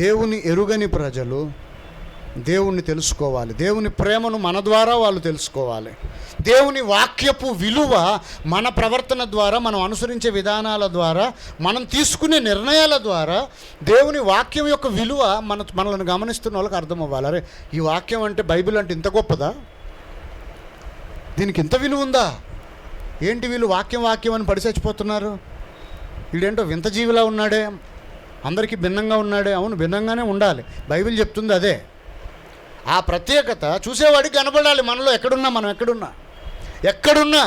దేవుని ఎరుగని ప్రజలు దేవుణ్ణి తెలుసుకోవాలి, దేవుని ప్రేమను మన ద్వారా వాళ్ళు తెలుసుకోవాలి. దేవుని వాక్యపు విలువ మన ప్రవర్తన ద్వారా, మనం అనుసరించే విధానాల ద్వారా, మనం తీసుకునే నిర్ణయాల ద్వారా దేవుని వాక్యం యొక్క విలువ మనల్ని గమనిస్తున్న వాళ్ళకి అర్థం అవ్వాలి. అరే, ఈ వాక్యం అంటే, బైబిల్ అంటే ఇంత గొప్పదా, దీనికి ఇంత విలువ ఉందా, ఏంటి వీళ్ళు వాక్యం అని పడి చచ్చిపోతున్నారు, వీడేంటో వింత జీవిలా ఉన్నాడే, అందరికీ భిన్నంగా ఉన్నాడే. అవును, భిన్నంగానే ఉండాలి, బైబిల్ చెప్తుంది అదే. ఆ ప్రత్యేకత చూసేవాడికి కనబడాలి మనలో. మనం ఎక్కడున్నా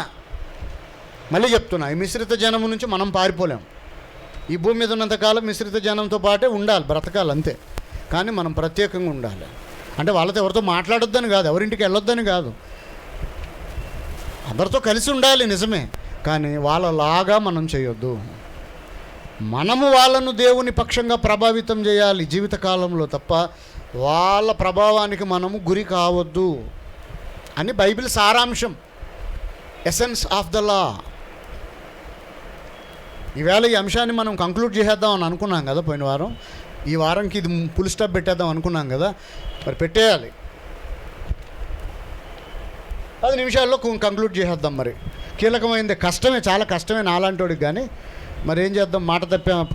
మళ్ళీ చెప్తున్నా, ఈ మిశ్రిత జనం నుంచి మనం పారిపోలేం. ఈ భూమి మీద ఉన్నంతకాలం మిశ్రిత జనంతో పాటే ఉండాలి, బ్రతకాలి అంతే. కానీ మనం ప్రత్యేకంగా ఉండాలి. అంటే వాళ్ళతో ఎవరితో మాట్లాడొద్దని కాదు, ఎవరింటికి వెళ్ళొద్దని కాదు, అందరితో కలిసి ఉండాలి నిజమే. కానీ వాళ్ళలాగా మనం చేయొద్దు. మనము వాళ్ళను దేవుని పక్షంగా ప్రభావితం చేయాలి జీవితకాలంలో, తప్ప వాళ్ళ ప్రభావానికి మనము గురి కావద్దు అని బైబిల్ సారాంశం, ఎసెన్స్ ఆఫ్ ద లా. ఈవేళ ఈ అంశాన్ని మనం కంక్లూడ్ చేసేద్దాం అని అనుకున్నాం కదా పోయిన వారం. ఈ వారంకి ఇది ఫుల్ స్టాప్ పెట్టేద్దాం అనుకున్నాం కదా, మరి పెట్టేయాలి. 10 నిమిషాల్లో కంక్లూడ్ చేసేద్దాం. మరి కీలకమైంది, కష్టమే, చాలా కష్టమే నాలాంటి వాడికి. కానీ మరి ఏం చేద్దాం, మాట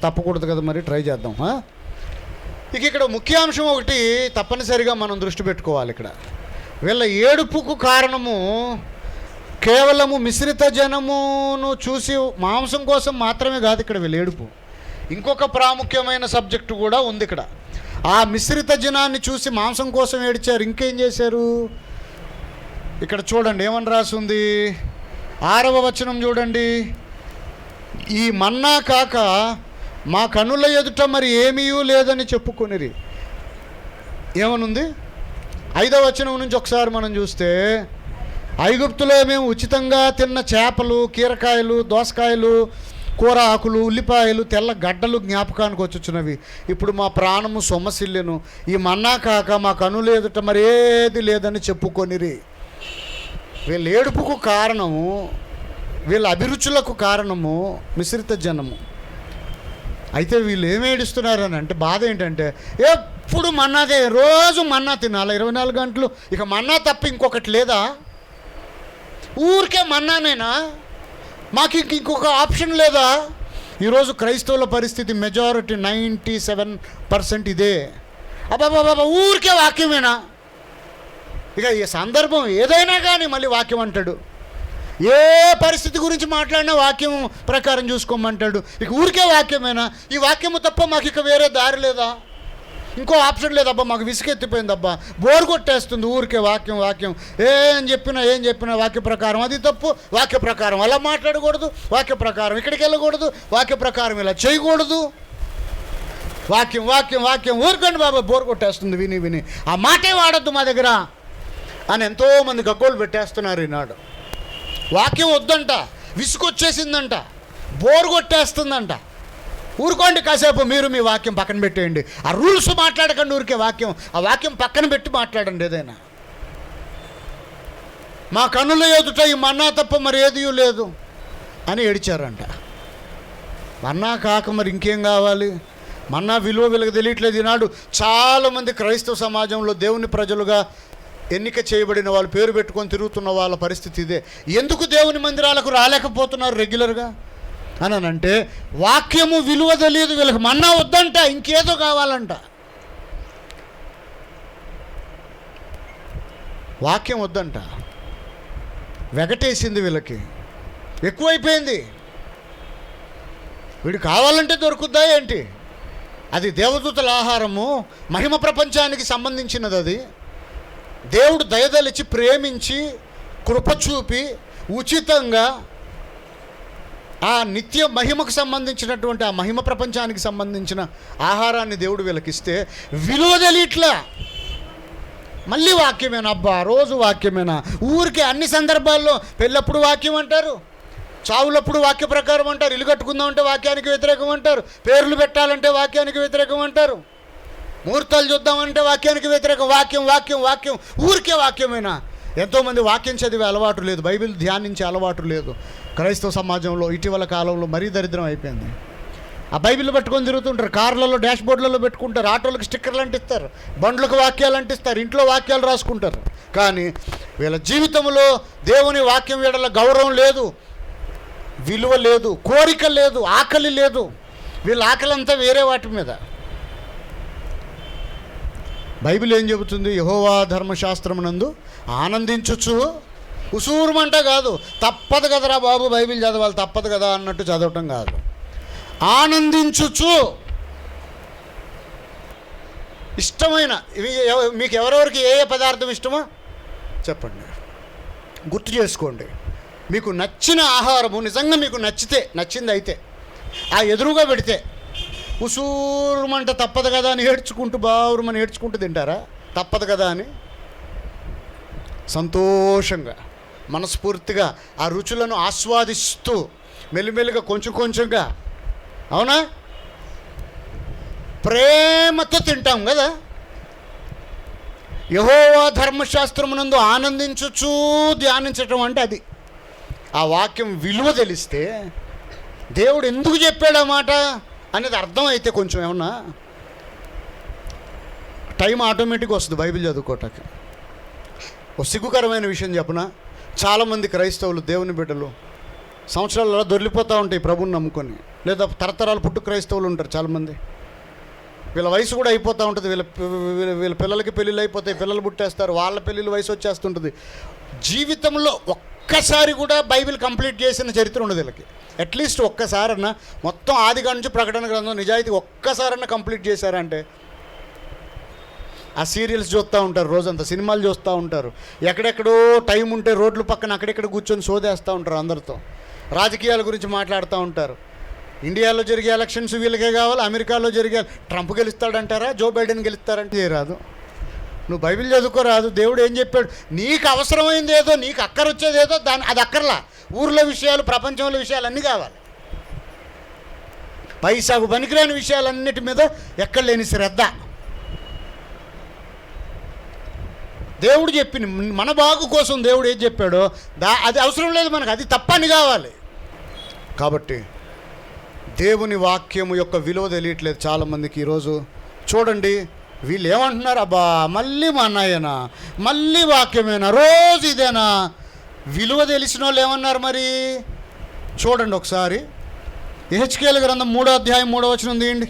తప్పకూడదు కదా, మరి ట్రై చేద్దాం. ఇక్కడ ముఖ్యాంశం ఒకటి తప్పనిసరిగా మనం దృష్టి పెట్టుకోవాలి. ఇక్కడ వీళ్ళ ఏడుపుకు కారణము కేవలము మిశ్రిత జనమును చూసి మాంసం కోసం మాత్రమే కాదు. ఇక్కడ వీళ్ళ ఏడుపు ఇంకొక ప్రాముఖ్యమైన సబ్జెక్టు కూడా ఉంది ఇక్కడ. ఆ మిశ్రిత జనాన్ని చూసి మాంసం కోసం ఏడ్చారు. ఇంకేం చేశారు ఇక్కడ చూడండి, ఏమని రాసింది 6వ వచనం చూడండి. ఈ మన్నా కాక మా కనుల ఎదుట మరి ఏమీ లేదని చెప్పుకొనిరి. ఏమనుంది 5వ వచనం నుంచి ఒకసారి మనం చూస్తే, ఐగుప్తులో మేము ఉచితంగా తిన్న చేపలు, కీరకాయలు, దోసకాయలు, కూర ఆకులు, ఉల్లిపాయలు, తెల్ల గడ్డలు జ్ఞాపకానికి వచ్చుచున్నవి. ఇప్పుడు మా ప్రాణము సొమ్మసిల్లెను. ఈ మన్నా కాక మా కనుల ఎదుట మరి ఏది లేదని చెప్పుకొనిరి. వీళ్ళ ఏడుపుకు కారణము, వీళ్ళ అభిరుచులకు కారణము మిశ్రిత జనము. అయితే వీళ్ళు ఏమి ఏడుస్తున్నారని అంటే, బాధ ఏంటంటే ఎప్పుడు మన్నాదే, రోజు మన్నా తినాలి 24 గంటలు. ఇక మన్నా తప్ప ఇంకొకటి లేదా? ఊరికే మన్నానేనా? మాకు ఇంకొక ఆప్షన్ లేదా? ఈరోజు క్రైస్తవుల పరిస్థితి మెజారిటీ 97% ఇదే. అబ్బాబాబా ఊరికే వాక్యమేనా? ఇక ఈ సందర్భం ఏదైనా కానీ మళ్ళీ వాక్యం అంటాడు. ఏ పరిస్థితి గురించి మాట్లాడినా వాక్యం ప్రకారం చూసుకోమంటాడు. ఇక ఊరికే వాక్యమేనా? ఈ వాక్యము తప్ప మాకు ఇక వేరే దారి లేదా? ఇంకో ఆప్షన్ లేదబ్బా, మాకు విసుగెత్తిపోయిందబ్బా, బోర్ కొట్టేస్తుంది ఊరికే వాక్యం వాక్యం. ఏం చెప్పినా వాక్య ప్రకారం అది తప్పు, వాక్య ప్రకారం అలా మాట్లాడకూడదు, వాక్య ప్రకారం ఇక్కడికి వెళ్ళకూడదు, వాక్య ప్రకారం ఇలా చేయకూడదు. వాక్యం వాక్యం వాక్యం ఊరికండి బాబా, బోర్ కొట్టేస్తుంది విని విని, ఆ మాటే వాడద్దు మా దగ్గర అని ఎంతోమంది గగ్గోలు పెట్టేస్తున్నారు ఈనాడు. వాక్యం వద్దంట, విసుకొచ్చేసిందంట, బోర్ కొట్టేస్తుందంట. ఊరుకోండి కాసేపు, మీరు మీ వాక్యం పక్కన పెట్టేయండి, ఆ రూల్స్ మాట్లాడకండి, ఊరికే వాక్యం, ఆ వాక్యం పక్కన పెట్టి మాట్లాడండి ఏదైనా. మా కన్నుల ఎదుట ఈ మన్నా తప్ప మరి ఏదీ లేదు అని ఏడిచారంట. మన్నా కాక మరి ఇంకేం కావాలి? మన్నా విలువ వీళ్ళకి తెలియట్లేదు. ఈనాడు చాలామంది క్రైస్తవ సమాజంలో దేవుని ప్రజలుగా ఎన్నిక చేయబడిన వాళ్ళు, పేరు పెట్టుకొని తిరుగుతున్న వాళ్ళ పరిస్థితి ఇదే. ఎందుకు దేవుని మందిరాలకు రాలేకపోతున్నారు రెగ్యులర్గా అని అంటే, వాక్యము విలువ తెలియదు వీళ్ళకి. మన్నా వద్దంట, ఇంకేదో కావాలంట. వాక్యం వద్దంట, వెగటేసింది వీళ్ళకి, ఎక్కువైపోయింది. వీడు కావాలంటే దొరుకుద్దా ఏంటి? అది దేవదూతల ఆహారము, మహిమ ప్రపంచానికి సంబంధించినది. అది దేవుడు దయదలిచి ప్రేమించి కృప చూపి ఉచితంగా ఆ నిత్య మహిమకు సంబంధించినటువంటి, ఆ మహిమ ప్రపంచానికి సంబంధించిన ఆహారాన్ని దేవుడు వీళ్ళకిస్తే విలువ తెలియట్లా. మళ్ళీ వాక్యమేనా? అబ్బా రోజు వాక్యమేనా? ఊరికే అన్ని సందర్భాల్లో పెళ్ళప్పుడు వాక్యం అంటారు, చావులప్పుడు వాక్య ప్రకారం అంటారు, ఇల్లు కట్టుకుందామంటే వాక్యానికి వ్యతిరేకం అంటారు, పేర్లు పెట్టాలంటే వాక్యానికి వ్యతిరేకం అంటారు, ముహూర్తాలు చూద్దామంటే వాక్యానికి వ్యతిరేకం. వాక్యం వాక్యం వాక్యం ఊరికే వాక్యమేనా? ఎంతోమంది వాక్యం చదివే అలవాటు లేదు, బైబిల్ ధ్యానించే అలవాటు లేదు. క్రైస్తవ సమాజంలో ఇటీవల కాలంలో మరీ దరిద్రం అయిపోయింది. ఆ బైబిల్ పట్టుకొని తిరుగుతుంటారు, కార్లలో డాష్ బోర్డులలో పెట్టుకుంటారు, ఆటోలకు స్టిక్కర్లు అంటిస్తారు, బండ్లకు వాక్యాలు అంటిస్తారు, ఇంట్లో వాక్యాలు రాసుకుంటారు. కానీ వీళ్ళ జీవితంలో దేవుని వాక్యం వీళ్ళ గౌరవం లేదు, విలువ లేదు, కోరిక లేదు, ఆకలి లేదు. వీళ్ళ ఆకలి అంతా వేరే వాటి మీద. బైబిల్ ఏం చెబుతుంది? యెహోవా ధర్మశాస్త్రమునందు ఆనందించుచు, ఉసూరుమంట కాదు, తప్పదు కదరా బాబు బైబిల్ చదవాలి, తప్పదు కదా అన్నట్టు చదవటం కాదు, ఆనందించుచు. ఇష్టమైన మీకు ఎవరెవరికి ఏ ఏ పదార్థం ఇష్టమో చెప్పండి, గుర్తు చేసుకోండి. మీకు నచ్చిన ఆహారము నిజంగా మీకు నచ్చింది అయితే ఆ ఎదురుగా పెడితే ఉసూరుమంట తప్పదు కదా అని ఏడ్చుకుంటూ బావురుమని ఏడ్చుకుంటూ తింటారా? తప్పదు కదా అని సంతోషంగా మనస్ఫూర్తిగా ఆ రుచులను ఆస్వాదిస్తూ మెల్లిమెల్లిగా కొంచెంగా, అవునా, ప్రేమతో తింటాం కదా. యెహోవా ధర్మశాస్త్రమునందు ఆనందించుచూ ధ్యానించటం అంటే అది. ఆ వాక్యం విలువ తెలిస్తే దేవుడు ఎందుకు చెప్పాడు ఆ మాట అనేది అర్థమైతే కొంచెం ఏమన్నా టైం ఆటోమేటిక్గా వస్తుంది బైబిల్ చదువుకోవటానికి. ఒక సిగ్గుకరమైన విషయం చెప్పనా, చాలామంది క్రైస్తవులు దేవుని బిడ్డలు సంవత్సరాలలో దొరికిపోతూ ఉంటాయి ప్రభుని నమ్ముకొని, లేదా తరతరాలు పుట్టు క్రైస్తవులు ఉంటారు చాలామంది. వీళ్ళ వయసు కూడా అయిపోతూ ఉంటుంది, వీళ్ళ పిల్లలకి పెళ్ళిళ్ళు అయిపోతాయి, పిల్లలు పుట్టేస్తారు, వాళ్ళ పెళ్ళిళ్ళ వయసు వచ్చేస్తుంటుంది. జీవితంలో ఒక్కసారి కూడా బైబిల్ కంప్లీట్ చేసిన చరిత్ర ఉండదు వీళ్ళకి. అట్లీస్ట్ ఒక్కసారన్నా మొత్తం ఆదికాండం నుంచి ప్రకటన గ్రంథం నిజాయితీ ఒక్కసారన్నా కంప్లీట్ చేశారంటే. ఆ సీరియల్స్ చూస్తూ ఉంటారు, రోజంతా సినిమాలు చూస్తూ ఉంటారు, ఎక్కడెక్కడో టైం ఉంటే రోడ్ల పక్కన అక్కడెక్కడ కూర్చొని సోదేస్తూ ఉంటారు, అందరితో రాజకీయాల గురించి మాట్లాడుతూ ఉంటారు. ఇండియాలో జరిగే ఎలక్షన్స్ వీళ్ళకే కావాలి, అమెరికాలో జరిగే ట్రంప్ గెలుస్తాడంటారా, జో బైడెన్ గెలుస్తారంటే రాదు. నువ్వు బైబిల్ చదువుకోరాదు. దేవుడు ఏం చెప్పాడు? నీకు అవసరమైంది ఏదో, నీకు అక్కరొచ్చేది ఏదో, అది అక్కర్లా. ఊర్లో విషయాలు, ప్రపంచంలో విషయాలు అన్నీ కావాలి. పైసాకు పనికిరాని విషయాలన్నిటి మీద ఎక్కడ లేని శ్రద్ధ. దేవుడు చెప్పిన మన బాగు కోసం దేవుడు ఏం చెప్పాడో అది అవసరం లేదు మనకు, అది తప్పని కావాలి. కాబట్టి దేవుని వాక్యము యొక్క విలువ తెలియట్లేదు చాలామందికి ఈరోజు. చూడండి, వీళ్ళు ఏమంటున్నారు? అబ్బా మళ్ళీ మా అన్నయ్యనా, మళ్ళీ వాక్యమేనా, రోజు ఇదేనా? విలువ తెలిసిన వాళ్ళు ఏమన్నారు మరి? చూడండి ఒకసారి యెహెజ్కేలు గ్రంథం 3వ అధ్యాయం 3వ వచనం తీయండి.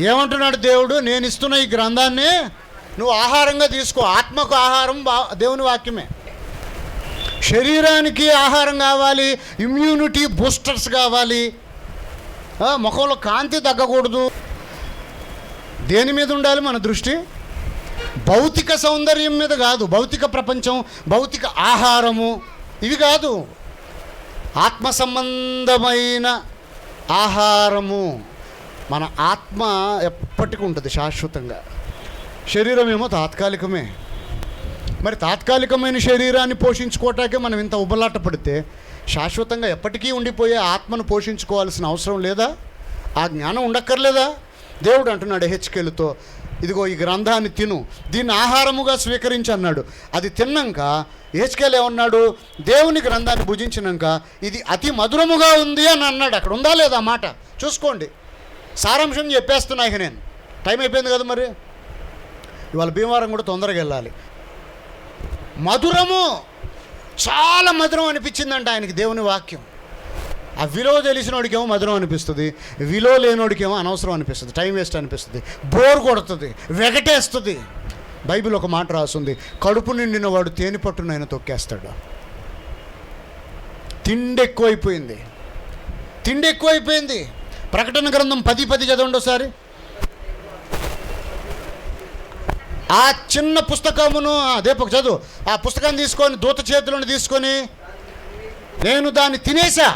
ఏమంటున్నాడు దేవుడు? నేను ఇస్తున్న ఈ గ్రంథాన్ని నువ్వు ఆహారంగా తీసుకో. ఆత్మకు ఆహారం దేవుని వాక్యమే. శరీరానికి ఆహారం కావాలి, ఇమ్యూనిటీ బూస్టర్స్ కావాలి, ముఖంలో కాంతి తగ్గకూడదు. దేని మీద ఉండాలి మన దృష్టి? భౌతిక సౌందర్యం మీద కాదు, భౌతిక ప్రపంచం, భౌతిక ఆహారము ఇవి కాదు, ఆత్మ సంబంధమైన ఆహారము. మన ఆత్మ ఎప్పటికీ ఉంటుంది శాశ్వతంగా, శరీరం ఏమో తాత్కాలికమే. మరి తాత్కాలికమైన శరీరాన్ని పోషించుకోవటానికే మనం ఇంత ఉబలాట పడితే శాశ్వతంగా ఎప్పటికీ ఉండిపోయే ఆత్మను పోషించుకోవాల్సిన అవసరం లేదా? ఆ జ్ఞానం ఉండక్కర్లేదా? దేవుడు అంటున్నాడు యెహెజ్కేలుతో, ఇదిగో ఈ గ్రంథాన్ని తిను, దీన్ని ఆహారముగా స్వీకరించి అన్నాడు. అది తిన్నాక యెహెజ్కేలు ఏమన్నాడు? దేవుని గ్రంథాన్ని భుజించినాక ఇది అతి మధురముగా ఉంది అని అన్నాడు. అక్కడ ఉందా లేదా మాట చూసుకోండి. సారాంశం చెప్పేస్తున్నా ఇక నేను. టైం అయిపోయింది కదా, మరి ఇవాళ భీమవరం కూడా తొందరగా వెళ్ళాలి. మధురము, చాలా మధురం అనిపించిందంట ఆయనకి దేవుని వాక్యం. ఆ విలువ తెలిసినోడికేమో మధురం అనిపిస్తుంది, విలువ లేనోడికేమో అనవసరం అనిపిస్తుంది, టైం వేస్ట్ అనిపిస్తుంది, బోర్ కొడుతుంది, వెగటేస్తుంది. బైబిల్ ఒక మాట రాస్తుంది, కడుపు నిండిన వాడు తేనె పట్టును ఆయన తొక్కేస్తాడు. తిండి ఎక్కువైపోయింది. ప్రకటన గ్రంథం 10:10 చదవండి ఒకసారి. ఆ చిన్న పుస్తకమును దీపక్ చదువు. ఆ పుస్తకాన్ని తీసుకొని దూత చేతులను తీసుకొని నేను దాన్ని తినేసా,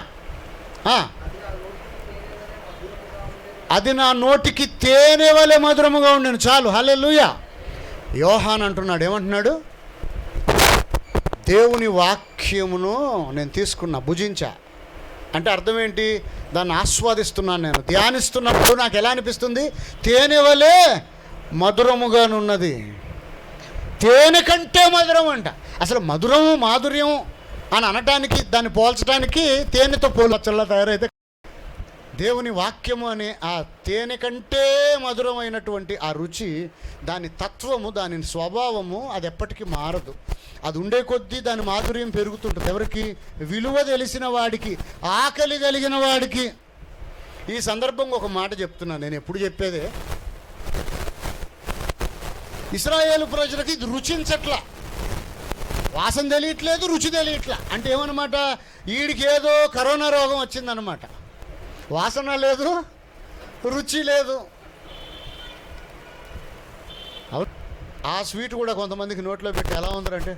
అది నా నోటికి తేనె వలె మధురముగా ఉండేను. చాలు, హల్లెలూయా. యోహాన్ అంటున్నాడు, ఏమంటున్నాడు? దేవుని వాక్యమును నేను తీసుకున్నా, భుజించా అంటే అర్థం ఏంటి? దాన్ని ఆస్వాదిస్తున్నాను నేను. ధ్యానిస్తున్నప్పుడు నాకు ఎలా అనిపిస్తుంది? తేనె వలె మధురముగానున్నది. తేనె కంటే మధురం అంట. అసలు మధురము, మాధుర్యం అని అనటానికి, దాన్ని పోల్చడానికి తేనెతో పోల్చల్లా తయారైతే దేవుని వాక్యము అనే ఆ తేనె కంటే మధురమైనటువంటి ఆ రుచి, దాని తత్వము, దాని స్వభావము అది ఎప్పటికీ మారదు. అది ఉండే కొద్దీ దాని మాధుర్యం పెరుగుతుంటుంది. ఎవరికి? విలువ తెలిసిన వాడికి, ఆకలి కలిగిన వాడికి. ఈ సందర్భంగా ఒక మాట చెప్తున్నాను, నేను ఎప్పుడు చెప్పేదే. ఇశ్రాయేలు ప్రజలకి ఇది రుచించట్లా, వాసన తెలియట్లేదు, రుచి తెలియట్లా. అంటే ఏమన్నమాట? వీడికి ఏదో కరోనా రోగం వచ్చిందనమాట. వాసన లేదు, రుచి లేదు. ఆ స్వీట్ కూడా కొంతమందికి నోట్లో పెట్టి ఎలా ఉందంటే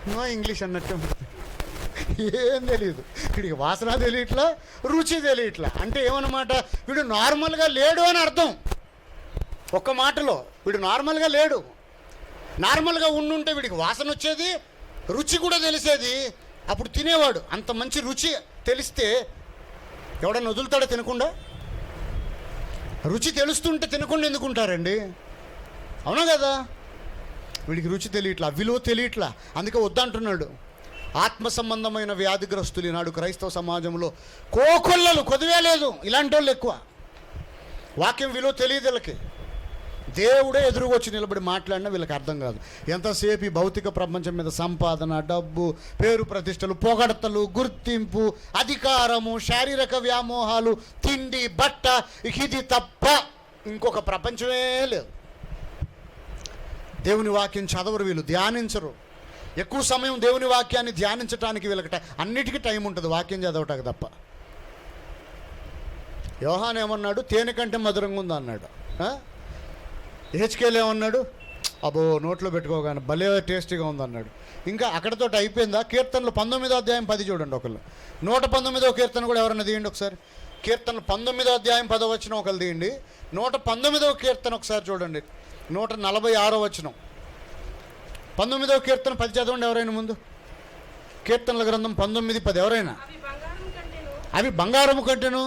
నో ఇంగ్లీష్ అన్నట్టు. ఏం తెలియదు. వీడికి వాసన తెలియట్లా, రుచి తెలియట్లా. అంటే ఏమన్నమాట, వీడు నార్మల్గా లేడు అని అర్థం. ఒక్క మాటలో వీడు నార్మల్గా లేడు. నార్మల్గా ఉండుంటే వీడికి వాసన వచ్చేది, రుచి కూడా తెలిసేది, అప్పుడు తినేవాడు. అంత మంచి రుచి తెలిస్తే ఎవడన్నా వదులుతాడో తినకుండా? రుచి తెలుస్తుంటే తినకుండా ఎందుకుంటారండి? అవునా కదా? వీడికి రుచి తెలియట్లా, విలువ తెలియట్లా, అందుకే వద్దంటున్నాడు. ఆత్మ సంబంధమైన వ్యాధిగ్రస్తులు ఈనాడు క్రైస్తవ సమాజంలో కోకొల్లలు కొద్దివే లేదు. ఇలాంటి వాళ్ళు ఎక్కువ. వాక్యం విలువ తెలియదు వీళ్ళకి. దేవుడే ఎదురుగొచ్చి నిలబడి మాట్లాడినా వీళ్ళకి అర్థం కాదు. ఎంతసేపు ఈ భౌతిక ప్రపంచం మీద సంపాదన, డబ్బు, పేరు ప్రతిష్టలు, పొగడతలు, గుర్తింపు, అధికారము, శారీరక వ్యామోహాలు, తిండి, బట్ట, ఇది తప్ప ఇంకొక ప్రపంచమే లేదు. దేవుని వాక్యం చదవరు వీళ్ళు, ధ్యానించరు. ఎక్కువ సమయం దేవుని వాక్యాన్ని ధ్యానించడానికి వీళ్ళకి అన్నిటికీ టైం ఉంటుంది, వాక్యం చదవటానికి తప్ప. యోహాన్ ఏమన్నాడు? తేనె కంటే మధురంగా ఉంది అన్నాడు. హెచ్కేలు ఏమన్నాడు? అబ్బో నోట్లో పెట్టుకోగానే భలే టేస్టీగా ఉందన్నాడు. ఇంకా అక్కడతో అయిపోయిందా? కీర్తనలు 19వ అధ్యాయం 10 చూడండి ఒకళ్ళు. 119వ కీర్తన కూడా ఎవరన్నా తీయండి ఒకసారి. కీర్తనలు 19వ అధ్యాయం 10వ వచనం ఒకళ్ళు తీయండి. 119వ కీర్తన ఒకసారి చూడండి. 146వ వచనం. 19వ కీర్తన 10 చదవండి ఎవరైనా ముందు. కీర్తనల గ్రంథం 19:10 ఎవరైనా. అవి బంగారము కంటేను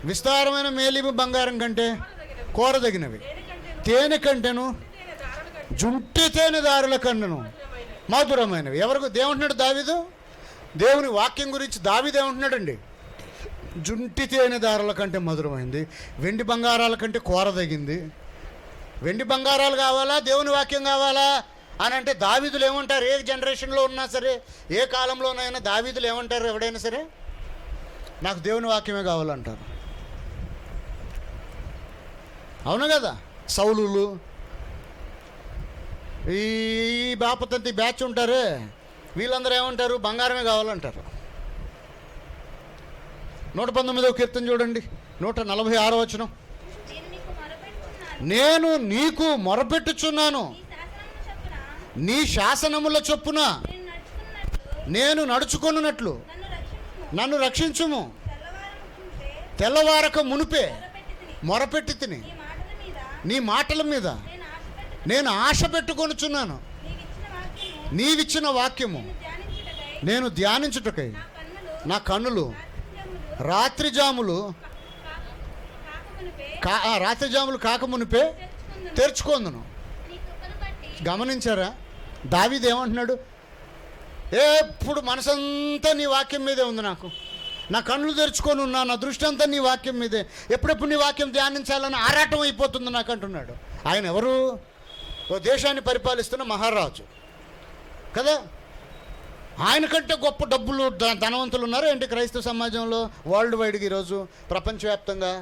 విస్తారమైన మేలిమి బంగారం కంటే కోరదగినవి, తేనె కంటేను జుంటి తేనె దారుల కంటేను మధురమైనవి. ఎవరికి దేవుంటున్నాడు దావీదు? దేవుని వాక్యం గురించి దావీదు ఏమంటున్నాడండి? జుంటి తేనె దారుల కంటే మధురమైంది, వెండి బంగారాల కంటే కోరదగింది. వెండి బంగారాలు కావాలా, దేవుని వాక్యం కావాలా అని అంటే దావీదులు ఏమంటారు? ఏ జనరేషన్లో ఉన్నా సరే, ఏ కాలంలోనైనా దావీదులు ఏమంటారు? ఎవడైనా సరే నాకు దేవుని వాక్యమే కావాలంటారు. అవును కదా? సౌలులు, ఈ బాపతంతి బ్యాచ్ ఉంటారే, వీళ్ళందరూ ఏమంటారు? బంగారమే కావాలంటారు. 119వ కీర్తన చూడండి, 146వ వచనం. నేను నీకు మొరపెట్టుచున్నాను, నీ శాసనముల చొప్పున నేను నడుచుకొనున్నట్లు నన్ను రక్షించుము. తెల్లవారక మునిపే మొరపెట్టి తిని నీ మాటల మీద నేను ఆశ పెట్టుకొనుచున్నాను. నీవిచ్చిన వాక్యము నేను ధ్యానించుటకై నా కన్నులు రాత్రిజాములు కాకమునిపే తెరుచుకొందును. గమనించారా? దావీదు ఏమంటున్నాడు? ఎప్పుడు మనసంతా నీ వాక్యం మీదే ఉంది, నా కళ్ళు తెరుచుకొని ఉన్నా, నా దృష్టి అంతా నీ వాక్యం మీదే, ఎప్పుడెప్పుడు నీ వాక్యం ధ్యానించాలని ఆరాటం అయిపోతుంది నాకు అంటున్నాడు. ఆయన ఎవరు? ఓ దేశాన్ని పరిపాలిస్తున్న మహారాజు కదా. ఆయన కంటే గొప్ప డబ్బులు ధనవంతులు ఉన్నారు ఏంటి క్రైస్తవ సమాజంలో? వరల్డ్ వైడ్గా ఈరోజు ప్రపంచవ్యాప్తంగా.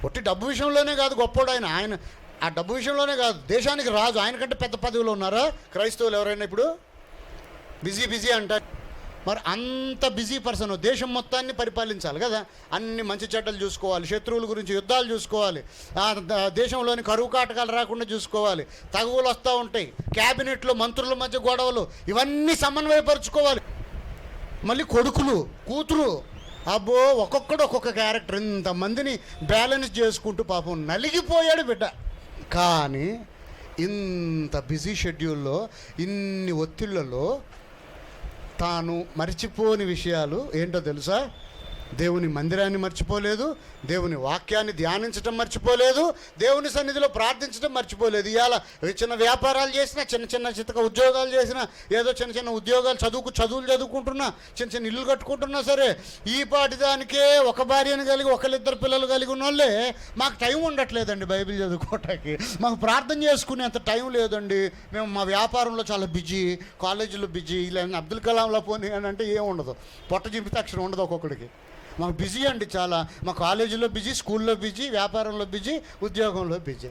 ఒట్టి డబ్బు విషయంలోనే కాదు గొప్పోడు ఆయన. ఆయన ఆ డబ్బు విషయంలోనే కాదు, దేశానికి రాజు. ఆయన కంటే పెద్ద పదవిలో ఉన్నారా క్రైస్తవులు ఎవరైనా ఇప్పుడు? బిజీ అంటారు. మరి అంత బిజీ పర్సన్ దేశం మొత్తాన్ని పరిపాలించాలి కదా. అన్ని మంచి చెడ్డలు చూసుకోవాలి, శత్రువుల గురించి యుద్ధాలు చూసుకోవాలి, దేశంలోని కరువు కాటకాలు రాకుండా చూసుకోవాలి, తగువులు వస్తూ ఉంటాయి, క్యాబినెట్లో మంత్రుల మధ్య గొడవలు, ఇవన్నీ సమన్వయపరుచుకోవాలి. మళ్ళీ కొడుకులు, కూతురు, అబ్బో ఒక్కొక్కడు ఒక్కొక్క క్యారెక్టర్, ఇంతమందిని బ్యాలెన్స్ చేసుకుంటూ పాపం నలిగిపోయాడు బిడ్డ. కానీ ఇంత బిజీ షెడ్యూల్లో, ఇన్ని ఒత్తిళ్లలో తాను మర్చిపోని విషయాలు ఏంటో తెలుసా? దేవుని మందిరాన్ని మర్చిపోలేదు, దేవుని వాక్యాన్ని ధ్యానించడం మర్చిపోలేదు, దేవుని సన్నిధిలో ప్రార్థించడం మర్చిపోలేదు. ఇవాళ చిన్న వ్యాపారాలు చేసినా, చిన్న చితక ఉద్యోగాలు చేసినా, ఏదో చిన్న ఉద్యోగాలు చదువులు చదువుకుంటున్నా, చిన్న ఇల్లు కట్టుకుంటున్నా సరే, ఈ పాటి దానికే ఒక భార్యను కలిగి ఒకళ్ళిద్దరు పిల్లలు కలిగి ఉన్న వాళ్ళే మాకు టైం ఉండట్లేదండి బైబిల్ చదువుకోవటానికి, మాకు ప్రార్థన చేసుకునే అంత టైం లేదండి, మేము మా వ్యాపారంలో చాలా బిజీ, కాలేజీలో బిజీ, ఇలా అబ్దుల్ కలాంలో పోనీ అని అంటే ఏం ఉండదు, పొట్ట చింపితే అక్షరం ఉండదు ఒక్కొక్కడికి. మాకు బిజీ అండి చాలా, మా కాలేజీలో బిజీ, స్కూల్లో బిజీ, వ్యాపారంలో బిజీ, ఉద్యోగంలో బిజీ.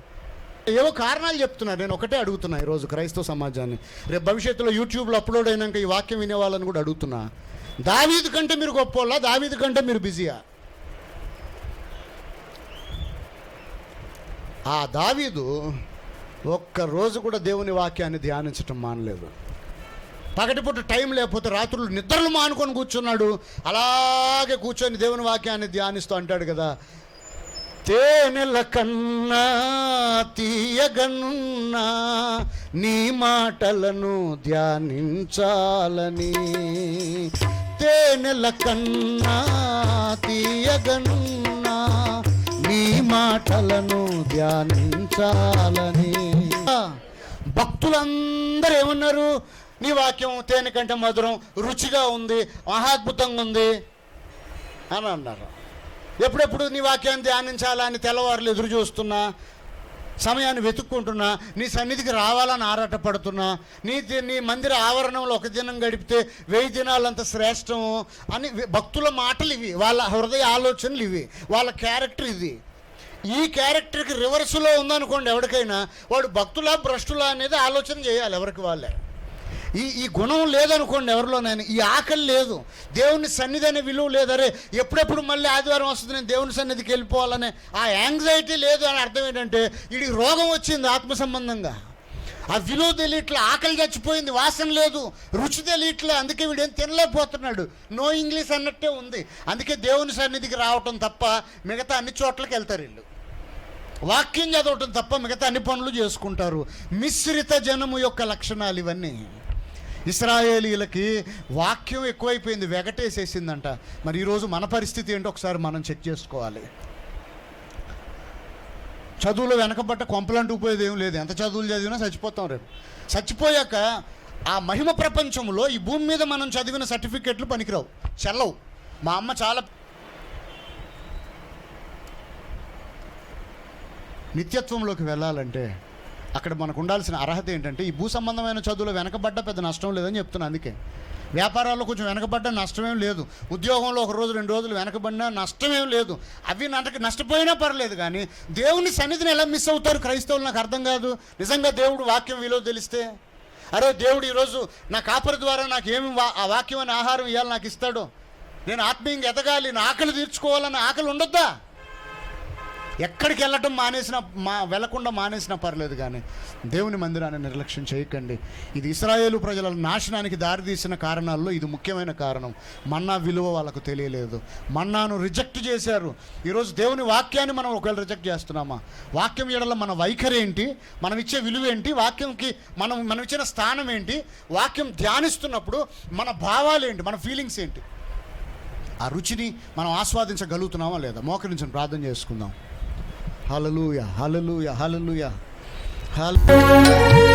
ఏవో కారణాలు చెప్తున్నారు. నేను ఒకటే అడుగుతున్నా ఈరోజు క్రైస్తవ సమాజాన్ని, రేపు భవిష్యత్తులో యూట్యూబ్లో అప్లోడ్ అయినాక ఈ వాక్యం వినేవాళ్ళని కూడా అడుగుతున్నా, దావీదు కంటే మీరు గొప్పోళ్ళ, దావీదు కంటే మీరు బిజీయా? ఆ దావీదు ఒక్కరోజు కూడా దేవుని వాక్యాన్ని ధ్యానించటం మానలేదు. పగటిపూట టైం లేకపోతే రాత్రులు నిద్రలు మానుకొని కూర్చున్నాడు. అలాగే కూర్చొని దేవుని వాక్యాన్ని ధ్యానిస్తూ అంటాడు కదా, తేనెల కన్నా తీయగనున్నా నీ మాటలను ధ్యానించాలని, తేనెల కన్నా తీయగనున్నా నీ మాటలను ధ్యానించాలని. భక్తులందరూ ఏమన్నారు? నీ వాక్యం తేనె కంటే మధురం, రుచిగా ఉంది, మహాద్భుతంగా ఉంది అని అన్నారు. ఎప్పుడెప్పుడు నీ వాక్యాన్ని ధ్యానించాలని తెల్లవారులు ఎదురు చూస్తున్నా, సమయాన్ని వెతుక్కుంటున్నా, నీ సన్నిధికి రావాలని ఆరాటపడుతున్నా, నీ మందిర ఆవరణంలో ఒక దినం గడిపితే 1000 దినాలంత శ్రేష్టము అని భక్తుల మాటలు ఇవి, వాళ్ళ హృదయ ఆలోచనలు ఇవి, వాళ్ళ క్యారెక్టర్ ఇది. ఈ క్యారెక్టర్కి రివర్స్లో ఉందనుకోండి ఎవరికైనా, వాడు భక్తులా భ్రష్టులా అనేది ఆలోచన చేయాలి ఎవరికి వాళ్ళే. ఈ గుణం లేదనుకోండి ఎవరిలోనైనా, ఈ ఆకలి లేదు, దేవుని సన్నిధి అనే విలువ లేదు, అరే ఎప్పుడెప్పుడు మళ్ళీ ఆదివారం వస్తుంది నేను దేవుని సన్నిధికి వెళ్ళిపోవాలనే ఆ యాంగ్జైటీ లేదు అని అర్థం ఏంటంటే వీడికి రోగం వచ్చింది ఆత్మ సంబంధంగా. ఆ విలువ తెలియట్లే, ఆకలి చచ్చిపోయింది, వాసన లేదు, రుచి తెలియట్లే, అందుకే వీడేం తినలేకపోతున్నాడు. నో ఇంగ్లీష్ అన్నట్టే ఉంది. అందుకే దేవుని సన్నిధికి రావటం తప్ప మిగతా అన్ని చోట్లకి వెళ్తారు వీళ్ళు. వాక్యం చదవటం తప్ప మిగతా అన్ని పనులు చేసుకుంటారు. మిశ్రిత జనము యొక్క లక్షణాలు ఇవన్నీ. ఇశ్రాయేలీలకి వాక్యం ఎక్కువైపోయింది, వెగటేసేసిందంట. మరి ఈరోజు మన పరిస్థితి ఏంటో ఒకసారి మనం చెక్ చేసుకోవాలి. చదువులో వెనకబట్ట కొంపలంటూ పోయేది ఏం లేదు, ఎంత చదువులు చదివినా చచ్చిపోతాం రేపు. చచ్చిపోయాక ఆ మహిమ ప్రపంచంలో ఈ భూమి మీద మనం చదివిన సర్టిఫికెట్లు పనికిరావు, చెల్లవు. మా అమ్మ చాలా నిత్యత్వంలోకి వెళ్ళాలంటే అక్కడ మనకు ఉండాల్సిన అర్హత ఏంటంటే, ఈ భూ సంబంధమైన చదువులో వెనకబడ్డ పెద్ద నష్టం లేదని చెప్తున్నాను. అందుకే వ్యాపారాల్లో కొంచెం వెనకబడ్డ నష్టమేం లేదు, ఉద్యోగంలో 1 రోజు 2 రోజులు వెనకబడినా నష్టమేం లేదు, అవి నష్టపోయినా పర్లేదు. కానీ దేవుని సన్నిధిని ఎలా మిస్ అవుతారు క్రైస్తవులు నాకు అర్థం కాదు. నిజంగా దేవుడు వాక్యం విలువ తెలిస్తే, అరే దేవుడు ఈరోజు నా కాపరి ద్వారా నాకు ఏమి ఆ వాక్యం అనే ఆహారం ఇవ్వాలి నాకు ఇస్తాడు, నేను ఆత్మీయంగా ఎదగాలి, నా ఆకలి తీర్చుకోవాలన్న ఆకలి ఉండొద్దా? ఎక్కడికి వెళ్ళటం వెళ్లకుండా మానేసినా పర్లేదు, కానీ దేవుని మందిరాన్ని నిర్లక్ష్యం చేయకండి. ఇది ఇశ్రాయేలు ప్రజల నాశనానికి దారితీసిన కారణాల్లో ఇది ముఖ్యమైన కారణం. మన్నా విలువ వాళ్ళకు తెలియలేదు, మన్నాను రిజెక్ట్ చేశారు. ఈరోజు దేవుని వాక్యాన్ని మనం ఒకవేళ రిజెక్ట్ చేస్తున్నామా? వాక్యం ఎడల మన వైఖరి ఏంటి, మనం ఇచ్చే విలువ ఏంటి, వాక్యంకి మనం ఇచ్చిన స్థానం ఏంటి, వాక్యం ధ్యానిస్తున్నప్పుడు మన భావాలు ఏంటి, మన ఫీలింగ్స్ ఏంటి, ఆ రుచిని మనం ఆస్వాదించగలుగుతున్నామా లేదా? మోకరించండి, ప్రార్థన చేసుకుందాం. హల్లెలూయా, హల్లెలూయా, హల్లెలూయా, హల్లెలూయా.